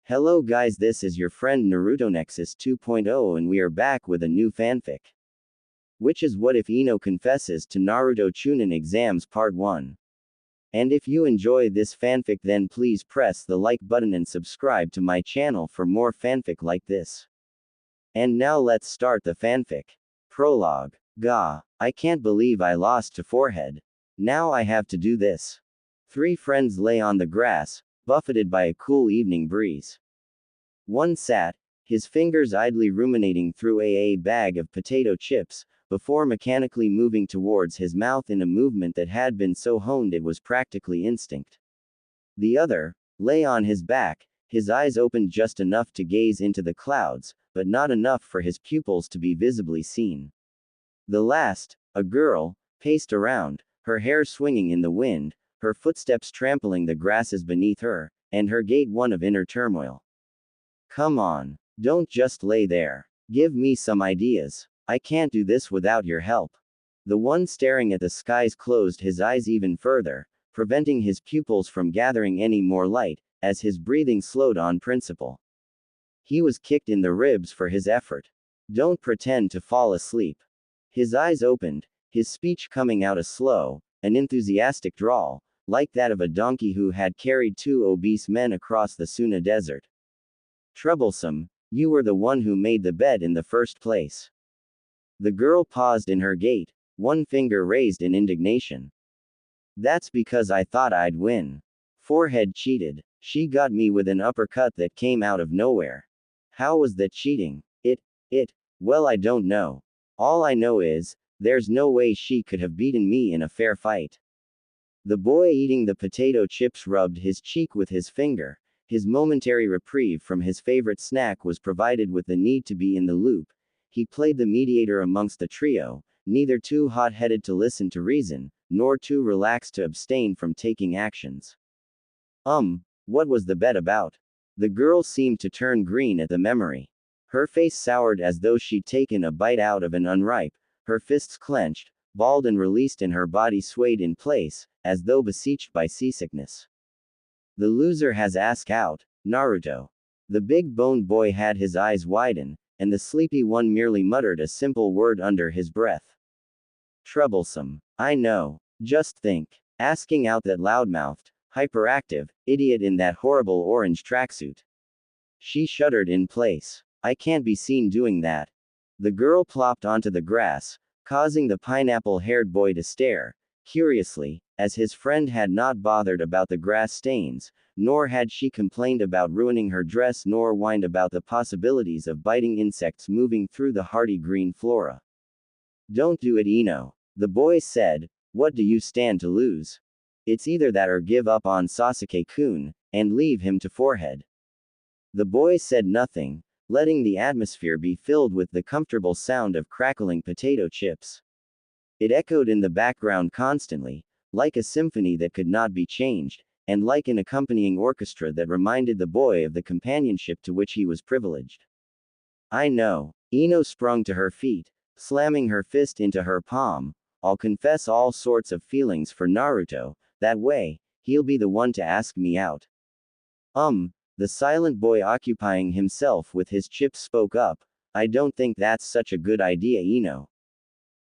Hello guys, this is your friend Naruto Nexus 2.0 and we are back with a new fanfic. Which is What If Ino Confesses to Naruto Chunin Exams Part 1. And if you enjoy this fanfic then please press the like button and subscribe to my channel for more fanfic like this. And now let's start the fanfic. Prologue. Gah, I can't believe I lost to Forehead. Now I have to do this. Three friends lay on the grass, buffeted by a cool evening breeze. One sat, his fingers idly ruminating through a bag of potato chips, before mechanically moving towards his mouth in a movement that had been so honed it was practically instinct. The other lay on his back, his eyes opened just enough to gaze into the clouds, but not enough for his pupils to be visibly seen. The last, a girl, paced around, her hair swinging in the wind, her footsteps trampling the grasses beneath her, and her gait one of inner turmoil. Come on. Don't just lay there. Give me some ideas. I can't do this without your help. The one staring at the skies closed his eyes even further, preventing his pupils from gathering any more light, as his breathing slowed on principle. He was kicked in the ribs for his effort. Don't pretend to fall asleep. His eyes opened, his speech coming out a slow, an enthusiastic drawl, like that of a donkey who had carried two obese men across the Suna desert. Troublesome, you were the one who made the bed in the first place. The girl paused in her gait, one finger raised in indignation. That's because I thought I'd win. Forehead cheated. She got me with an uppercut that came out of nowhere. How was that cheating? Well, I don't know. All I know is, there's no way she could have beaten me in a fair fight. The boy eating the potato chips rubbed his cheek with his finger. His momentary reprieve from his favorite snack was provided with the need to be in the loop. He played the mediator amongst the trio, neither too hot-headed to listen to reason, nor too relaxed to abstain from taking actions. What was the bet about? The girl seemed to turn green at the memory. Her face soured as though she'd taken a bite out of an unripe, her fists clenched, balled and released and her body swayed in place, as though besieged by seasickness. The loser has asked out, Naruto. The big-boned boy had his eyes widen, and the sleepy one merely muttered a simple word under his breath. Troublesome. I know. Just think. Asking out that loudmouthed, hyperactive, idiot in that horrible orange tracksuit. She shuddered in place. I can't be seen doing that. The girl plopped onto the grass, causing the pineapple-haired boy to stare, curiously, as his friend had not bothered about the grass stains, nor had she complained about ruining her dress nor whined about the possibilities of biting insects moving through the hardy green flora. Don't do it, Ino. The boy said, what do you stand to lose? It's either that or give up on Sasuke-kun, and leave him to Forehead. The boy said nothing, letting the atmosphere be filled with the comfortable sound of crackling potato chips. It echoed in the background constantly, like a symphony that could not be changed, and like an accompanying orchestra that reminded the boy of the companionship to which he was privileged. I know. Ino sprung to her feet, slamming her fist into her palm. I'll confess all sorts of feelings for Naruto, that way, he'll be the one to ask me out. The silent boy occupying himself with his chips spoke up, I don't think that's such a good idea, Ino.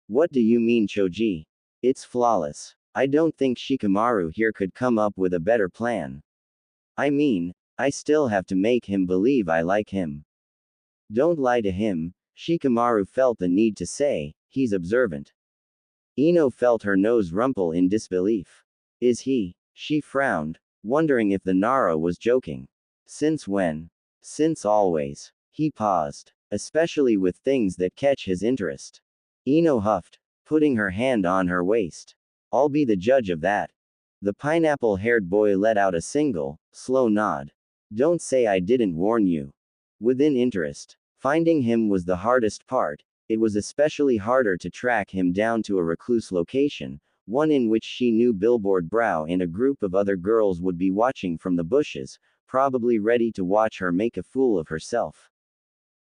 What do you mean, Choji? It's flawless. I don't think Shikamaru here could come up with a better plan. I mean, I still have to make him believe I like him. Don't lie to him, Shikamaru felt the need to say, he's observant. Ino felt her nose rumple in disbelief. Is he? She frowned, wondering if the Nara was joking. Since when? Since always. He paused. Especially with things that catch his interest. Ino huffed, putting her hand on her waist. I'll be the judge of that. The pineapple-haired boy let out a single, slow nod. Don't say I didn't warn you. Within interest. Finding him was the hardest part. It was especially harder to track him down to a recluse location, one in which she knew Billboard Brow and a group of other girls would be watching from the bushes, probably ready to watch her make a fool of herself.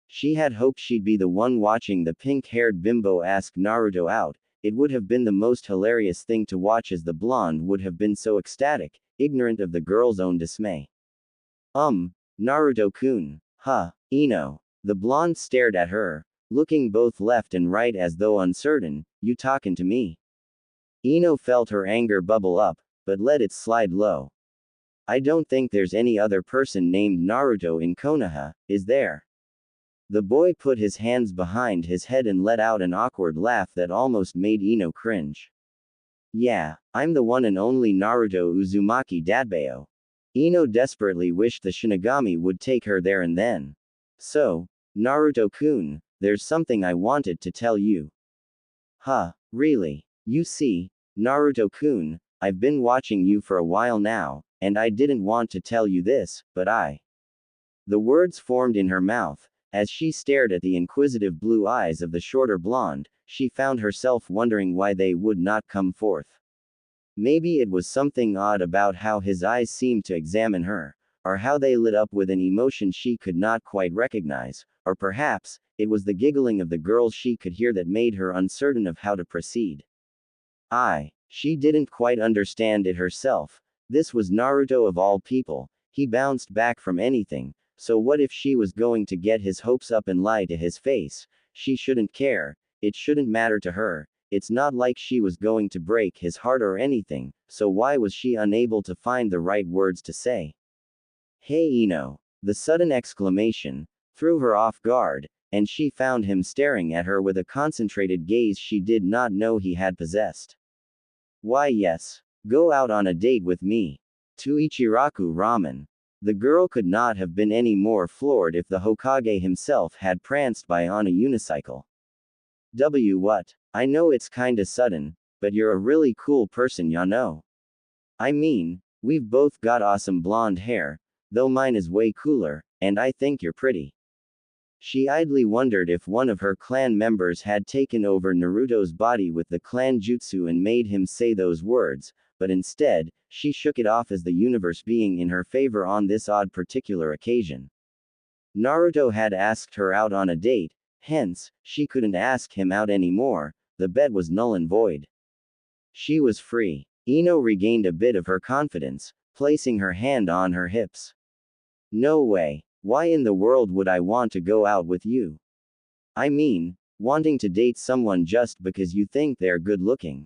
She had hoped she'd be the one watching the pink-haired bimbo ask Naruto out. It would have been the most hilarious thing to watch, as the blonde would have been so ecstatic, ignorant of the girl's own dismay. Naruto-kun. Huh, Ino. The blonde stared at her, looking both left and right as though uncertain. You talkin' to me? Ino felt her anger bubble up, but let it slide low. I don't think there's any other person named Naruto in Konoha, is there? The boy put his hands behind his head and let out an awkward laugh that almost made Ino cringe. Yeah, I'm the one and only Naruto Uzumaki Datbeo. Ino desperately wished the Shinigami would take her there and then. So, Naruto-kun, there's something I wanted to tell you. Huh, really? You see, Naruto-kun, I've been watching you for a while now, and I didn't want to tell you this, but The words formed in her mouth. As she stared at the inquisitive blue eyes of the shorter blonde, she found herself wondering why they would not come forth. Maybe it was something odd about how his eyes seemed to examine her, or how they lit up with an emotion she could not quite recognize, or perhaps, it was the giggling of the girls she could hear that made her uncertain of how to proceed. She didn't quite understand it herself. This was Naruto of all people. He bounced back from anything, so what if she was going to get his hopes up and lie to his face? She shouldn't care. It shouldn't matter to her. It's not like she was going to break his heart or anything, so why was she unable to find the right words to say? Hey Ino. The sudden exclamation threw her off guard, and she found him staring at her with a concentrated gaze she did not know he had possessed. Why yes. Go out on a date with me. To Ichiraku Ramen. The girl could not have been any more floored if the Hokage himself had pranced by on a unicycle. What? I know it's kinda sudden, but you're a really cool person, ya know. I mean, we've both got awesome blonde hair, though mine is way cooler, and I think you're pretty. She idly wondered if one of her clan members had taken over Naruto's body with the clan jutsu and made him say those words, but instead, she shook it off as the universe being in her favor on this odd particular occasion. Naruto had asked her out on a date, hence, she couldn't ask him out anymore, the bet was null and void. She was free. Ino regained a bit of her confidence, placing her hand on her hips. No way. Why in the world would I want to go out with you? I mean, wanting to date someone just because you think they're good looking.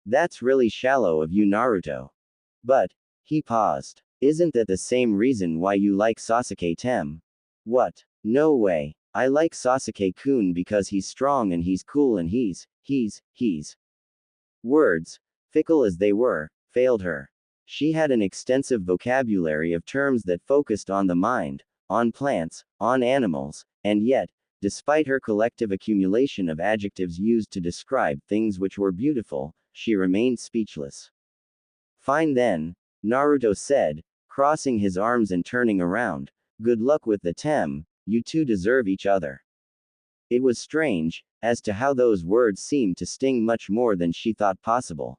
That's really shallow of you, Naruto. But, he paused. Isn't that the same reason why you like Sasuke-tem? What? No way. I like Sasuke-kun because he's strong and he's cool and he's. Words, fickle as they were, failed her. She had an extensive vocabulary of terms that focused on the mind, on plants, on animals, and yet, despite her collective accumulation of adjectives used to describe things which were beautiful, she remained speechless. Fine then, Naruto said, crossing his arms and turning around. Good luck with the tem, you two deserve each other. It was strange, as to how those words seemed to sting much more than she thought possible.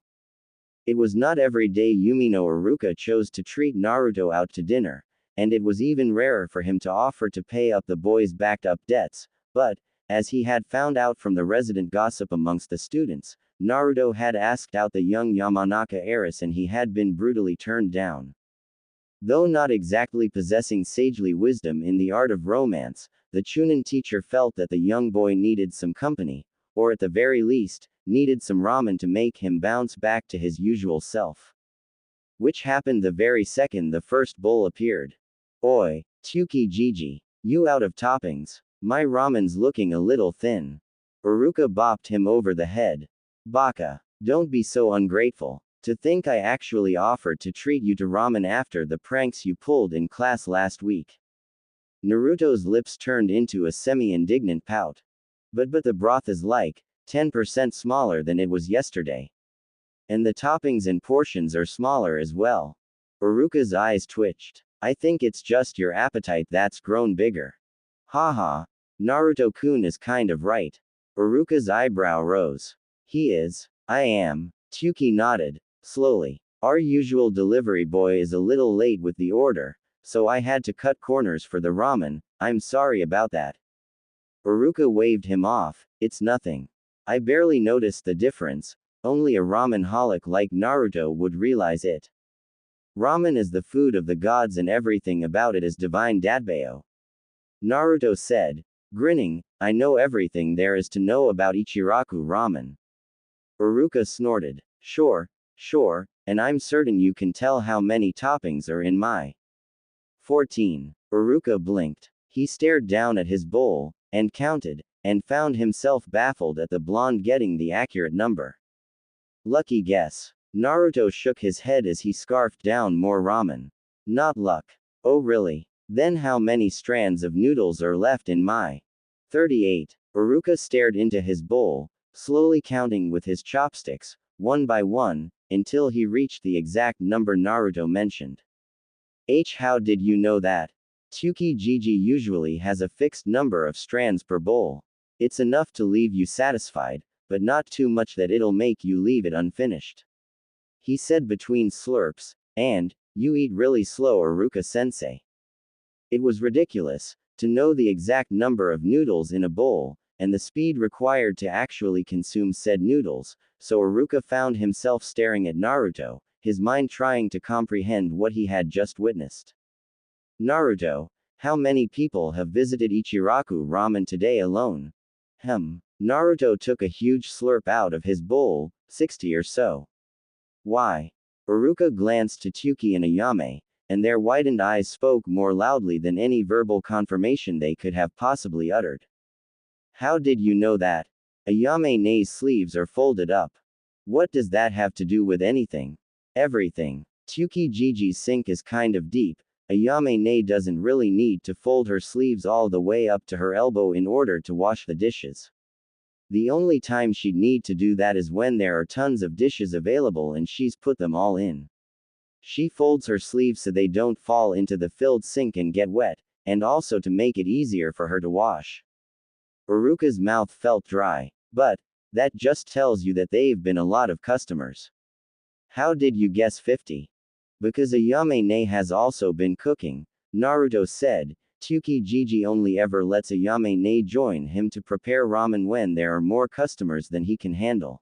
It was not every day Yumino Iruka chose to treat Naruto out to dinner, and it was even rarer for him to offer to pay up the boys' backed-up debts, but, as he had found out from the resident gossip amongst the students, Naruto had asked out the young Yamanaka heiress and he had been brutally turned down. Though not exactly possessing sagely wisdom in the art of romance, the Chunin teacher felt that the young boy needed some company, or at the very least, needed some ramen to make him bounce back to his usual self. Which happened the very second the first bowl appeared. Oi, Tsuki Gigi, you out of toppings. My ramen's looking a little thin. Iruka bopped him over the head. Baka, don't be so ungrateful. To think I actually offered to treat you to ramen after the pranks you pulled in class last week. Naruto's lips turned into a semi-indignant pout. But the broth is like 10% smaller than it was yesterday. And the toppings and portions are smaller as well. Iruka's eyes twitched. I think it's just your appetite that's grown bigger. Haha. Naruto-kun is kind of right. Iruka's eyebrow rose. He is. I am. Tsuki nodded. Slowly. Our usual delivery boy is a little late with the order, so I had to cut corners for the ramen. I'm sorry about that. Iruka waved him off. It's nothing. I barely noticed the difference. Only a ramen-holic like Naruto would realize it. Ramen is the food of the gods and everything about it is divine dadbayo. Naruto said, grinning, I know everything there is to know about Ichiraku ramen. Iruka snorted. Sure, and I'm certain you can tell how many toppings are in my 14. Iruka blinked. He stared down at his bowl, and counted, and found himself baffled at the blonde getting the accurate number. Lucky guess. Naruto shook his head as he scarfed down more ramen. Not luck. Oh really? Then how many strands of noodles are left in my 38? Iruka stared into his bowl, slowly counting with his chopsticks, one by one, until he reached the exact number Naruto mentioned. How did you know that? Tsukijiji usually has a fixed number of strands per bowl. It's enough to leave you satisfied, but not too much that it'll make you leave it unfinished. He said between slurps, and, you eat really slow Iruka-sensei. It was ridiculous, to know the exact number of noodles in a bowl, and the speed required to actually consume said noodles, so Iruka found himself staring at Naruto, his mind trying to comprehend what he had just witnessed. Naruto, how many people have visited Ichiraku ramen today alone? Naruto took a huge slurp out of his bowl, 60 or so. Why? Iruka glanced to Tsuki and Ayame, and their widened eyes spoke more loudly than any verbal confirmation they could have possibly uttered. How did you know that? Ayame-ne's sleeves are folded up. What does that have to do with anything? Everything. Tsukijiji's sink is kind of deep. Ayame-ne doesn't really need to fold her sleeves all the way up to her elbow in order to wash the dishes. The only time she'd need to do that is when there are tons of dishes available and she's put them all in. She folds her sleeves so they don't fall into the filled sink and get wet, and also to make it easier for her to wash. Iruka's mouth felt dry. But, that just tells you that they've been a lot of customers. How did you guess 50? Because Ayame-ne has also been cooking, Naruto said. Tsukijiji only ever lets Ayame-ne join him to prepare ramen when there are more customers than he can handle.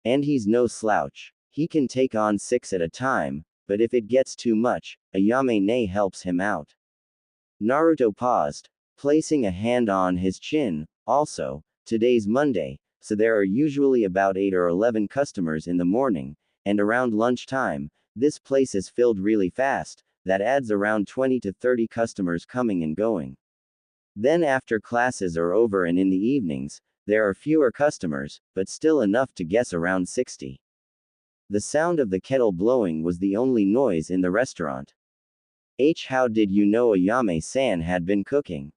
And he's no slouch. He can take on 6 at a time, but if it gets too much, Ayame-ne helps him out. Naruto paused, placing a hand on his chin. Also, today's Monday, so there are usually about 8 or 11 customers in the morning, and around lunchtime, this place is filled really fast. That adds around 20 to 30 customers coming and going. Then after classes are over and in the evenings, there are fewer customers, but still enough to guess around 60. The sound of the kettle blowing was the only noise in the restaurant. How did you know Ayame-san had been cooking?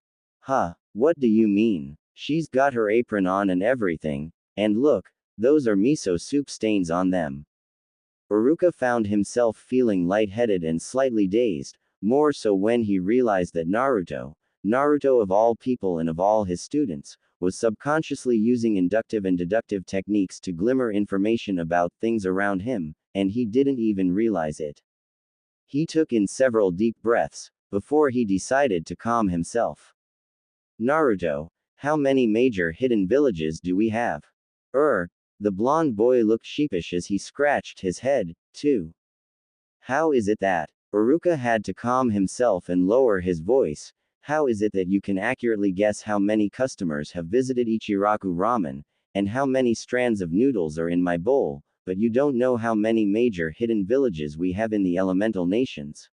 What do you mean? She's got her apron on and everything, and look, those are miso soup stains on them. Iruka found himself feeling lightheaded and slightly dazed, more so when he realized that Naruto of all people and of all his students, was subconsciously using inductive and deductive techniques to glimmer information about things around him, and he didn't even realize it. He took in several deep breaths, before he decided to calm himself. Naruto, how many major hidden villages do we have? The blonde boy looked sheepish as he scratched his head, too. How is it that? Iruka had to calm himself and lower his voice. How is it that you can accurately guess how many customers have visited Ichiraku ramen, and how many strands of noodles are in my bowl, but you don't know how many major hidden villages we have in the elemental nations?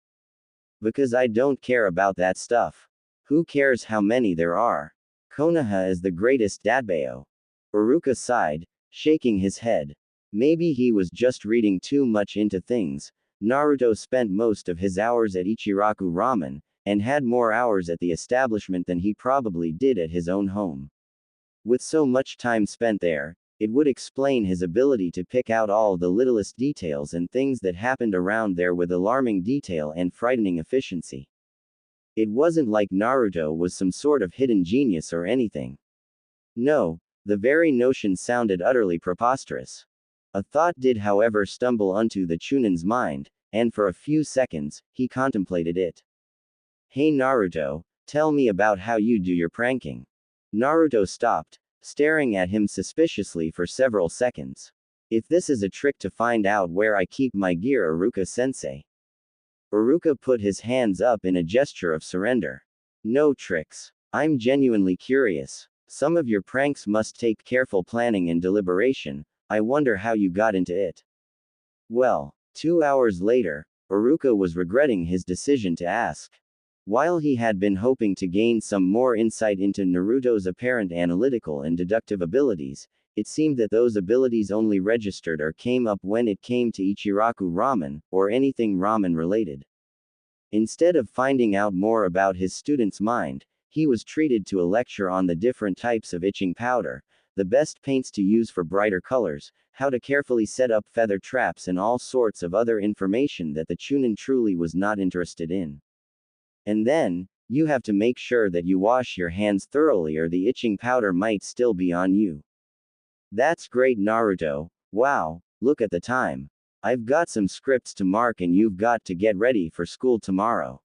Because I don't care about that stuff. Who cares how many there are? Konoha is the greatest dadbayo. Iruka sighed, shaking his head. Maybe he was just reading too much into things. Naruto spent most of his hours at Ichiraku ramen, and had more hours at the establishment than he probably did at his own home. With so much time spent there, it would explain his ability to pick out all the littlest details and things that happened around there with alarming detail and frightening efficiency. It wasn't like Naruto was some sort of hidden genius or anything. No. The very notion sounded utterly preposterous. A thought did however stumble onto the Chunin's mind, and for a few seconds, he contemplated it. Hey Naruto, tell me about how you do your pranking. Naruto stopped, staring at him suspiciously for several seconds. If this is a trick to find out where I keep my gear Iruka-sensei. Uruka put his hands up in a gesture of surrender. No tricks. I'm genuinely curious. Some of your pranks must take careful planning and deliberation. I wonder how you got into it. Well, 2 hours later, Uruka was regretting his decision to ask. While he had been hoping to gain some more insight into Naruto's apparent analytical and deductive abilities, it seemed that those abilities only registered or came up when it came to Ichiraku ramen, or anything ramen related. Instead of finding out more about his student's mind, he was treated to a lecture on the different types of itching powder, the best paints to use for brighter colors, how to carefully set up feather traps, and all sorts of other information that the Chunin truly was not interested in. And then, you have to make sure that you wash your hands thoroughly or the itching powder might still be on you. That's great, Naruto. Wow, look at the time. I've got some scripts to mark and you've got to get ready for school tomorrow.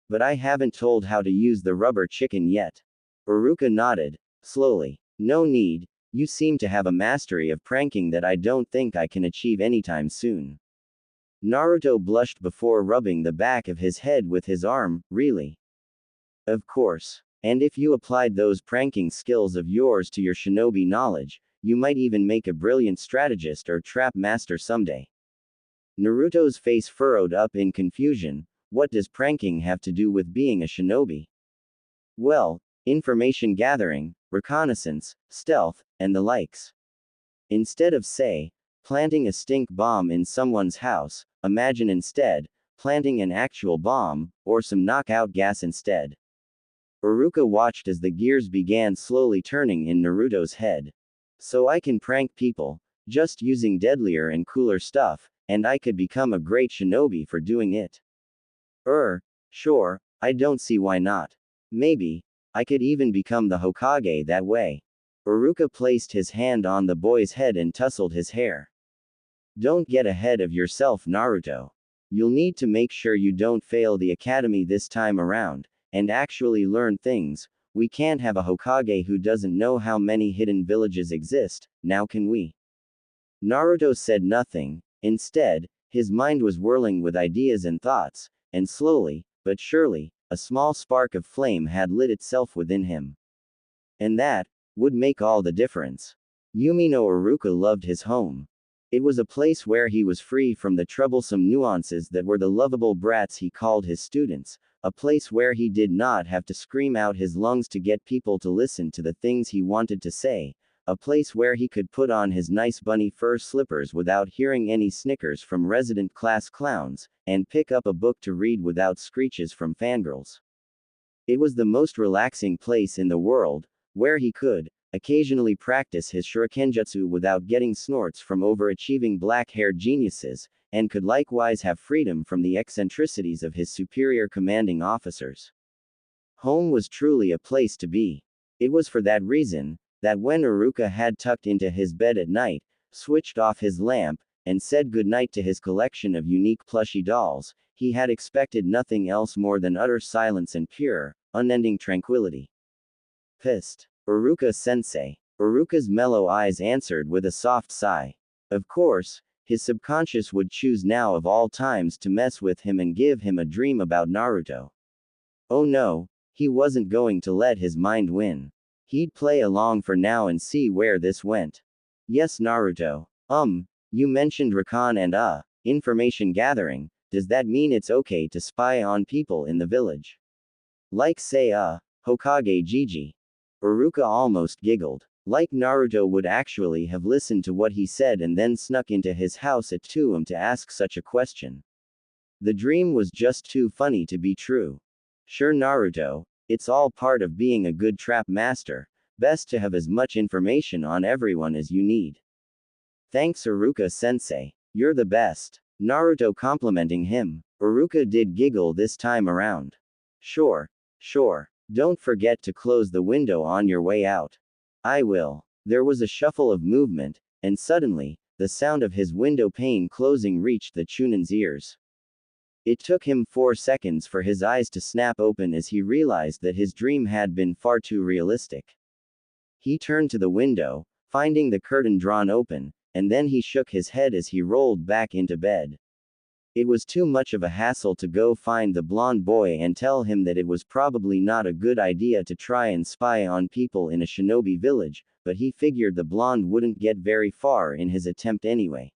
But I haven't told how to use the rubber chicken yet. Uruka nodded, slowly. No need, you seem to have a mastery of pranking that I don't think I can achieve anytime soon. Naruto blushed before rubbing the back of his head with his arm. Really? Of course. And if you applied those pranking skills of yours to your shinobi knowledge, you might even make a brilliant strategist or trap master someday. Naruto's face furrowed up in confusion. What does pranking have to do with being a shinobi? Well, information gathering, reconnaissance, stealth, and the likes. Instead of, say, planting a stink bomb in someone's house, imagine instead planting an actual bomb, or some knockout gas instead. Uruka watched as the gears began slowly turning in Naruto's head. So I can prank people, just using deadlier and cooler stuff, and I could become a great shinobi for doing it. Sure, I don't see why not. Maybe, I could even become the Hokage that way. Uruka placed his hand on the boy's head and tousled his hair. Don't get ahead of yourself, Naruto. You'll need to make sure you don't fail the academy this time around, and actually learn things. We can't have a Hokage who doesn't know how many hidden villages exist, now can we? Naruto said nothing. Instead, his mind was whirling with ideas and thoughts, and slowly, but surely, a small spark of flame had lit itself within him. And that would make all the difference. Yumino Uruka loved his home. It was a place where he was free from the troublesome nuances that were the lovable brats he called his students, a place where he did not have to scream out his lungs to get people to listen to the things he wanted to say, a place where he could put on his nice bunny fur slippers without hearing any snickers from resident class clowns, and pick up a book to read without screeches from fangirls. It was the most relaxing place in the world, where he could occasionally practice his shurikenjutsu without getting snorts from overachieving black-haired geniuses, and could likewise have freedom from the eccentricities of his superior commanding officers. Home was truly a place to be. It was for that reason that when Uruka had tucked into his bed at night, switched off his lamp, and said goodnight to his collection of unique plushy dolls, he had expected nothing else more than utter silence and pure, unending tranquility. Pissed. Uruka-sensei. Uruka's mellow eyes answered with a soft sigh. Of course, his subconscious would choose now of all times to mess with him and give him a dream about Naruto. Oh no, he wasn't going to let his mind win. He'd play along for now and see where this went. Yes, Naruto. You mentioned recon and information gathering. Does that mean it's okay to spy on people in the village? Like say Hokage Gigi. Uruka almost giggled. Like Naruto would actually have listened to what he said and then snuck into his house at 2 a.m. to ask such a question. The dream was just too funny to be true. Sure, Naruto, it's all part of being a good trap master. Best to have as much information on everyone as you need. Thanks, Uruka-sensei. You're the best. Naruto complimenting him. Uruka did giggle this time around. Sure. Don't forget to close the window on your way out. I will. There was a shuffle of movement, and suddenly, the sound of his window pane closing reached the Chunin's ears. It took him 4 seconds for his eyes to snap open as he realized that his dream had been far too realistic. He turned to the window, finding the curtain drawn open, and then he shook his head as he rolled back into bed. It was too much of a hassle to go find the blonde boy and tell him that it was probably not a good idea to try and spy on people in a shinobi village, but he figured the blonde wouldn't get very far in his attempt anyway.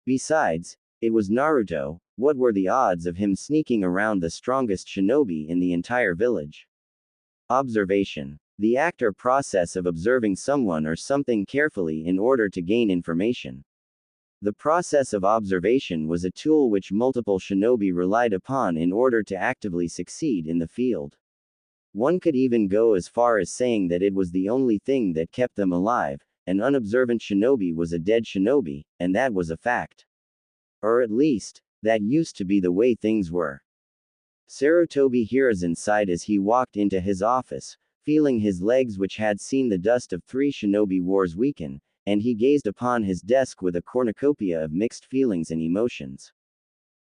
Besides, it was Naruto. What were the odds of him sneaking around the strongest shinobi in the entire village? Observation. The act or process of observing someone or something carefully in order to gain information. The process of observation was a tool which multiple shinobi relied upon in order to actively succeed in the field. One could even go as far as saying that it was the only thing that kept them alive. An unobservant shinobi was a dead shinobi, and that was a fact. Or at least, that used to be the way things were. Sarutobi Hiruzen sighed as he walked into his office, feeling his legs which had seen the dust of 3 shinobi wars weaken, and he gazed upon his desk with a cornucopia of mixed feelings and emotions.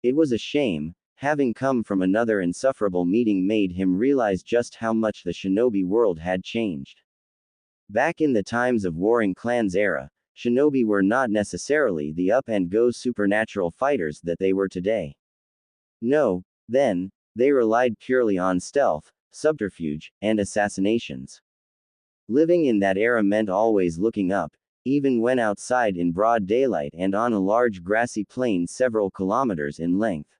It was a shame, having come from another insufferable meeting made him realize just how much the shinobi world had changed. Back in the times of warring clans era, shinobi were not necessarily the up-and-go supernatural fighters that they were today. No, then, they relied purely on stealth, subterfuge, and assassinations. Living in that era meant always looking up, even when outside in broad daylight and on a large grassy plain several kilometers in length.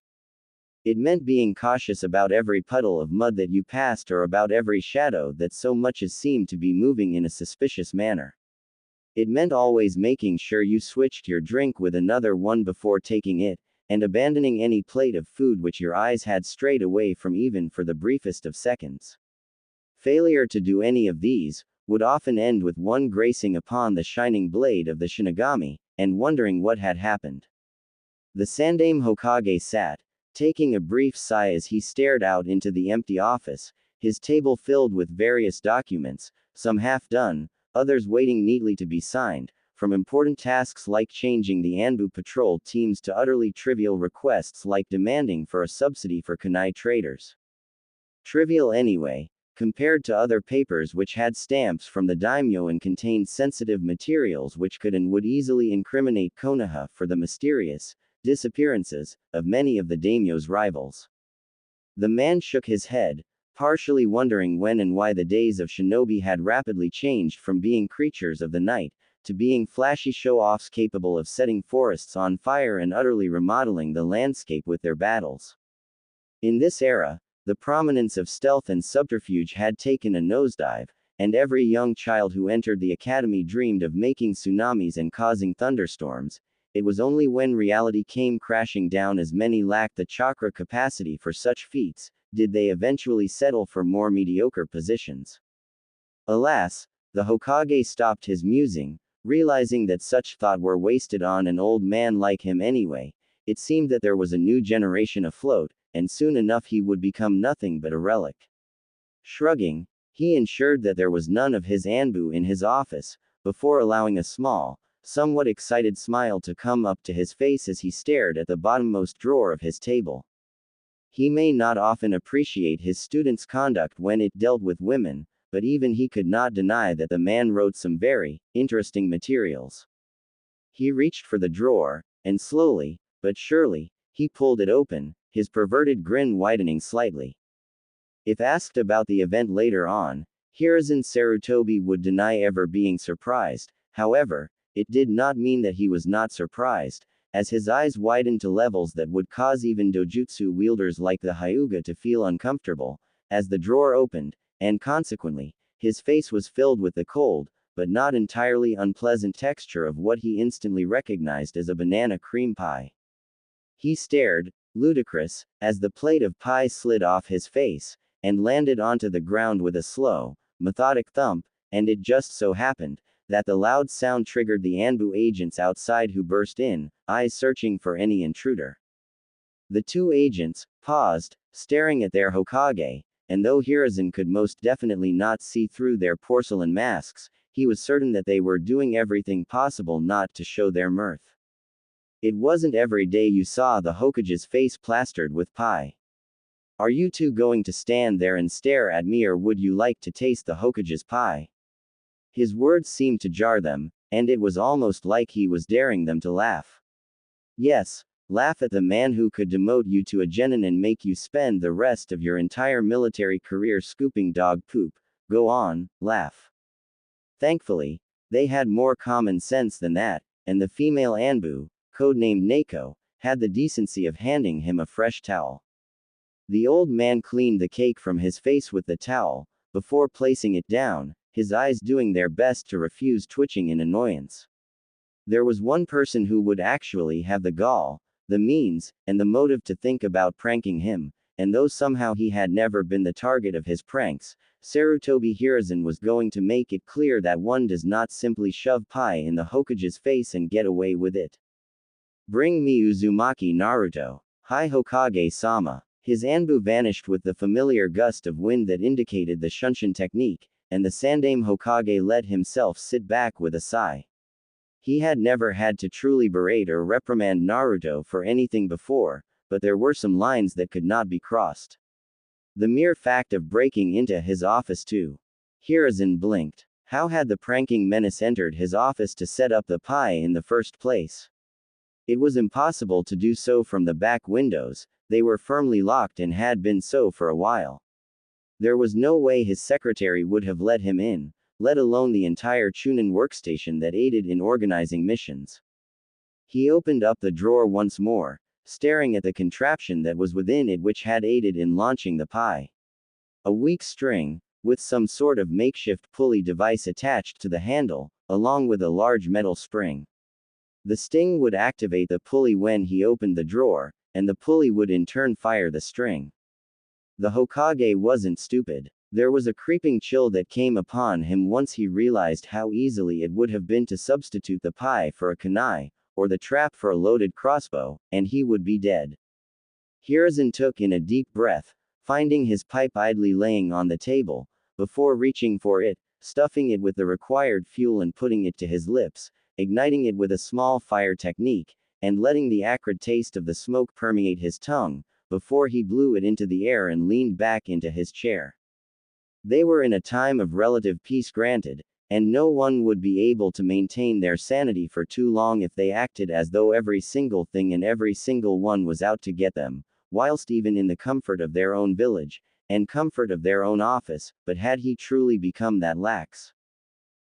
It meant being cautious about every puddle of mud that you passed or about every shadow that so much as seemed to be moving in a suspicious manner. It meant always making sure you switched your drink with another one before taking it, and abandoning any plate of food which your eyes had strayed away from even for the briefest of seconds. Failure to do any of these would often end with one gracing upon the shining blade of the Shinigami, and wondering what had happened. The Sandaime Hokage sat, taking a brief sigh as he stared out into the empty office, his table filled with various documents, some half done, others waiting neatly to be signed, from important tasks like changing the Anbu patrol teams to utterly trivial requests like demanding for a subsidy for kunai traders. Trivial anyway, compared to other papers which had stamps from the daimyo and contained sensitive materials which could and would easily incriminate Konoha for the mysterious disappearances of many of the daimyo's rivals. The man shook his head, partially wondering when and why the days of shinobi had rapidly changed from being creatures of the night, to being flashy show-offs capable of setting forests on fire and utterly remodeling the landscape with their battles. In this era, the prominence of stealth and subterfuge had taken a nosedive, and every young child who entered the academy dreamed of making tsunamis and causing thunderstorms. It was only when reality came crashing down as many lacked the chakra capacity for such feats, did they eventually settle for more mediocre positions. Alas, the Hokage stopped his musing, realizing that such thought were wasted on an old man like him anyway. It seemed that there was a new generation afloat, and soon enough he would become nothing but a relic. Shrugging, he ensured that there was none of his Anbu in his office, before allowing a small, somewhat excited smile to come up to his face as he stared at the bottommost drawer of his table. He may not often appreciate his students' conduct when it dealt with women, but even he could not deny that the man wrote some very interesting materials. He reached for the drawer, and slowly, but surely, he pulled it open, his perverted grin widening slightly. If asked about the event later on, Hiruzen Sarutobi would deny ever being surprised. However, it did not mean that he was not surprised, as his eyes widened to levels that would cause even dojutsu wielders like the Hyuga to feel uncomfortable, as the drawer opened, and consequently, his face was filled with the cold, but not entirely unpleasant texture of what he instantly recognized as a banana cream pie. He stared, ludicrous, as the plate of pie slid off his face, and landed onto the ground with a slow, methodic thump, and it just so happened that the loud sound triggered the Anbu agents outside who burst in, eyes searching for any intruder. The 2 agents paused, staring at their Hokage, and though Hiruzen could most definitely not see through their porcelain masks, he was certain that they were doing everything possible not to show their mirth. It wasn't every day you saw the Hokage's face plastered with pie. Are you two going to stand there and stare at me, or would you like to taste the Hokage's pie? His words seemed to jar them, and it was almost like he was daring them to laugh. Yes, Laugh at the man who could demote you to a genin and make you spend the rest of your entire military career scooping dog poop. Go on, laugh. Thankfully, they had more common sense than that, and the female Anbu, codenamed Nako, had the decency of handing him a fresh towel. The old man cleaned the cake from his face with the towel, before placing it down, his eyes doing their best to refuse twitching in annoyance. There was one person who would actually have the gall, the means, and the motive to think about pranking him, and though somehow he had never been the target of his pranks, Sarutobi Hiruzen was going to make it clear that one does not simply shove pie in the Hokage's face and get away with it. Bring me Uzumaki Naruto. Hi Hokage-sama. His Anbu vanished with the familiar gust of wind that indicated the Shunshin technique, and the Sandaime Hokage let himself sit back with a sigh. He had never had to truly berate or reprimand Naruto for anything before, but there were some lines that could not be crossed. The mere fact of breaking into his office too. Hiruzen blinked. How had the pranking menace entered his office to set up the pie in the first place? It was impossible to do so from the back windows, they were firmly locked and had been so for a while. There was no way his secretary would have let him in, let alone the entire Chunin workstation that aided in organizing missions. He opened up the drawer once more, staring at the contraption that was within it which had aided in launching the pie. A weak string, with some sort of makeshift pulley device attached to the handle, along with a large metal spring. The sting would activate the pulley when he opened the drawer, and the pulley would in turn fire the string. The Hokage wasn't stupid. There was a creeping chill that came upon him once he realized how easily it would have been to substitute the pie for a kunai, or the trap for a loaded crossbow, and he would be dead. Hiruzen took in a deep breath, finding his pipe idly laying on the table, before reaching for it, stuffing it with the required fuel and putting it to his lips, igniting it with a small fire technique, and letting the acrid taste of the smoke permeate his tongue, before he blew it into the air and leaned back into his chair. They were in a time of relative peace granted, and no one would be able to maintain their sanity for too long if they acted as though every single thing and every single one was out to get them, whilst even in the comfort of their own village, and comfort of their own office, but had he truly become that lax?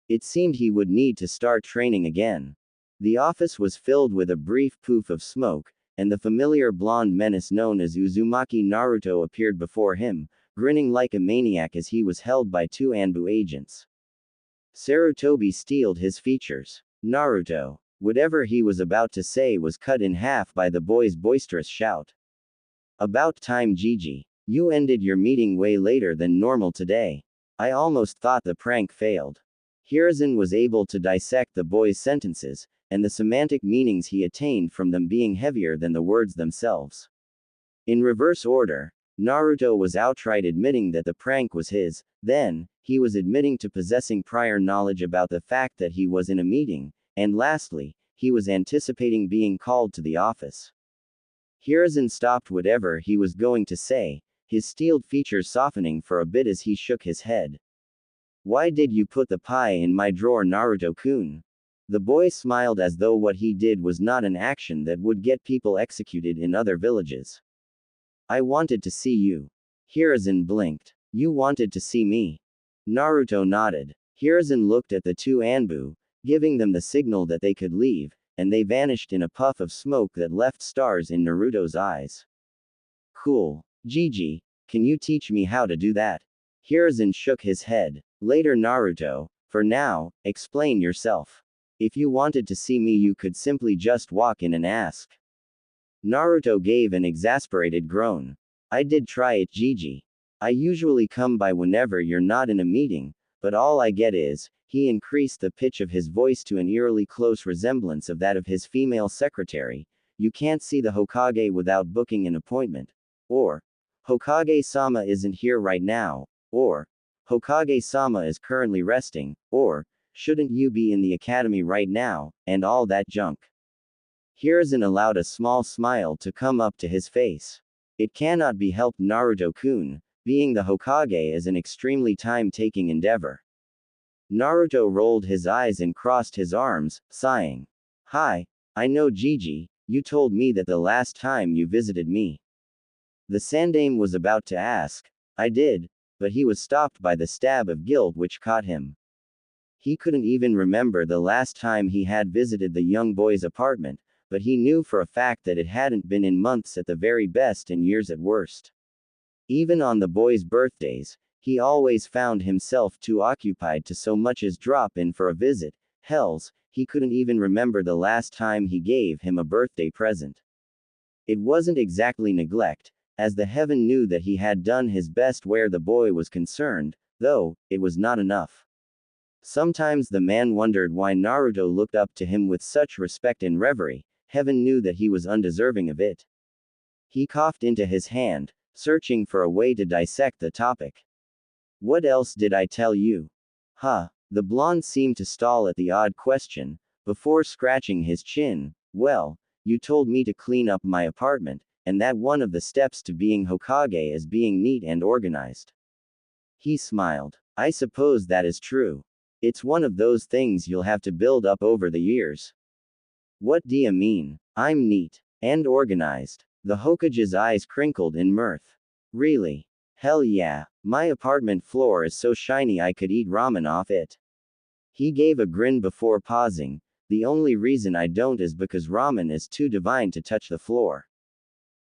It seemed he would need to start training again. The office was filled with a brief poof of smoke, and the familiar blonde menace known as Uzumaki Naruto appeared before him, grinning like a maniac as he was held by two Anbu agents. Sarutobi steeled his features. Naruto. Whatever he was about to say was cut in half by the boy's boisterous shout. About time, Gigi. You ended your meeting way later than normal today. I almost thought the prank failed. Hiruzen was able to dissect the boy's sentences, and the semantic meanings he attained from them being heavier than the words themselves. In reverse order, Naruto was outright admitting that the prank was his, then, he was admitting to possessing prior knowledge about the fact that he was in a meeting, and lastly, he was anticipating being called to the office. Hiruzen stopped whatever he was going to say, his steeled features softening for a bit as he shook his head. Why did you put the pie in my drawer, Naruto-kun? The boy smiled as though what he did was not an action that would get people executed in other villages. I wanted to see you. Hiruzen blinked. You wanted to see me? Naruto nodded. Hiruzen looked at the two Anbu, giving them the signal that they could leave, and they vanished in a puff of smoke that left stars in Naruto's eyes. Cool. Gigi, can you teach me how to do that? Hiruzen shook his head. Later, Naruto. For now, explain yourself. If you wanted to see me, you could simply just walk in and ask. Naruto gave an exasperated groan. I did try it, Gigi. I usually come by whenever you're not in a meeting, but all I get is, he increased the pitch of his voice to an eerily close resemblance of that of his female secretary, you can't see the Hokage without booking an appointment. Or, Hokage-sama isn't here right now. Or, Hokage-sama is currently resting. Or, shouldn't you be in the academy right now, and all that junk. Hiruzen allowed a small smile to come up to his face. It cannot be helped, Naruto-kun, being the Hokage is an extremely time-taking endeavor. Naruto rolled his eyes and crossed his arms, sighing. Hi, I know, Gigi, You told me that the last time you visited me. The Sandaime was about to ask. I did, but he was stopped by the stab of guilt which caught him. He couldn't even remember the last time he had visited the young boy's apartment, but he knew for a fact that it hadn't been in months at the very best and years at worst. Even on the boy's birthdays, he always found himself too occupied to so much as drop in for a visit. Hells, he couldn't even remember the last time he gave him a birthday present. It wasn't exactly neglect, as the heaven knew that he had done his best where the boy was concerned, though, it was not enough. Sometimes the man wondered why Naruto looked up to him with such respect and reverie. Heaven knew that he was undeserving of it. He coughed into his hand, searching for a way to dissect the topic. What else did I tell you? Huh. The blonde seemed to stall at the odd question, before scratching his chin. Well, you told me to clean up my apartment, and that one of the steps to being Hokage is being neat and organized. He smiled. I suppose that is true. It's one of those things you'll have to build up over the years. What do you mean? I'm neat and organized. The Hokage's eyes crinkled in mirth. Really? Hell yeah, my apartment floor is so shiny I could eat ramen off it. He gave a grin before pausing. The only reason I don't is because ramen is too divine to touch the floor.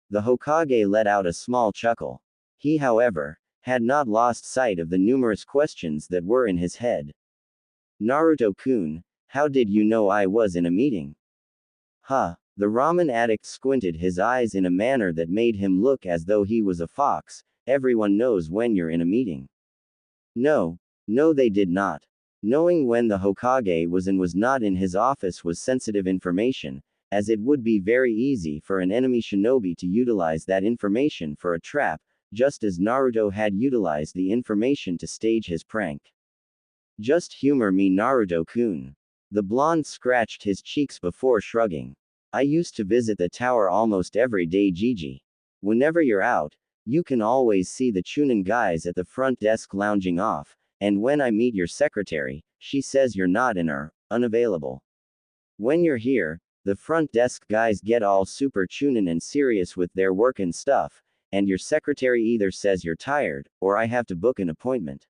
The Hokage let out a small chuckle. He, however, had not lost sight of the numerous questions that were in his head. Naruto-kun, how did you know I was in a meeting? Huh. The ramen addict squinted his eyes in a manner that made him look as though he was a fox. Everyone knows when you're in a meeting. No, they did not. Knowing when the Hokage was and was not in his office was sensitive information, as it would be very easy for an enemy shinobi to utilize that information for a trap, just as Naruto had utilized the information to stage his prank. Just humor me, Naruto-kun. The blonde scratched his cheeks before shrugging. I used to visit the tower almost every day, Gigi. Whenever you're out, you can always see the Chunin guys at the front desk lounging off, and when I meet your secretary, she says you're not in or unavailable. When you're here, the front desk guys get all super Chunin and serious with their work and stuff, and your secretary either says you're tired, or I have to book an appointment.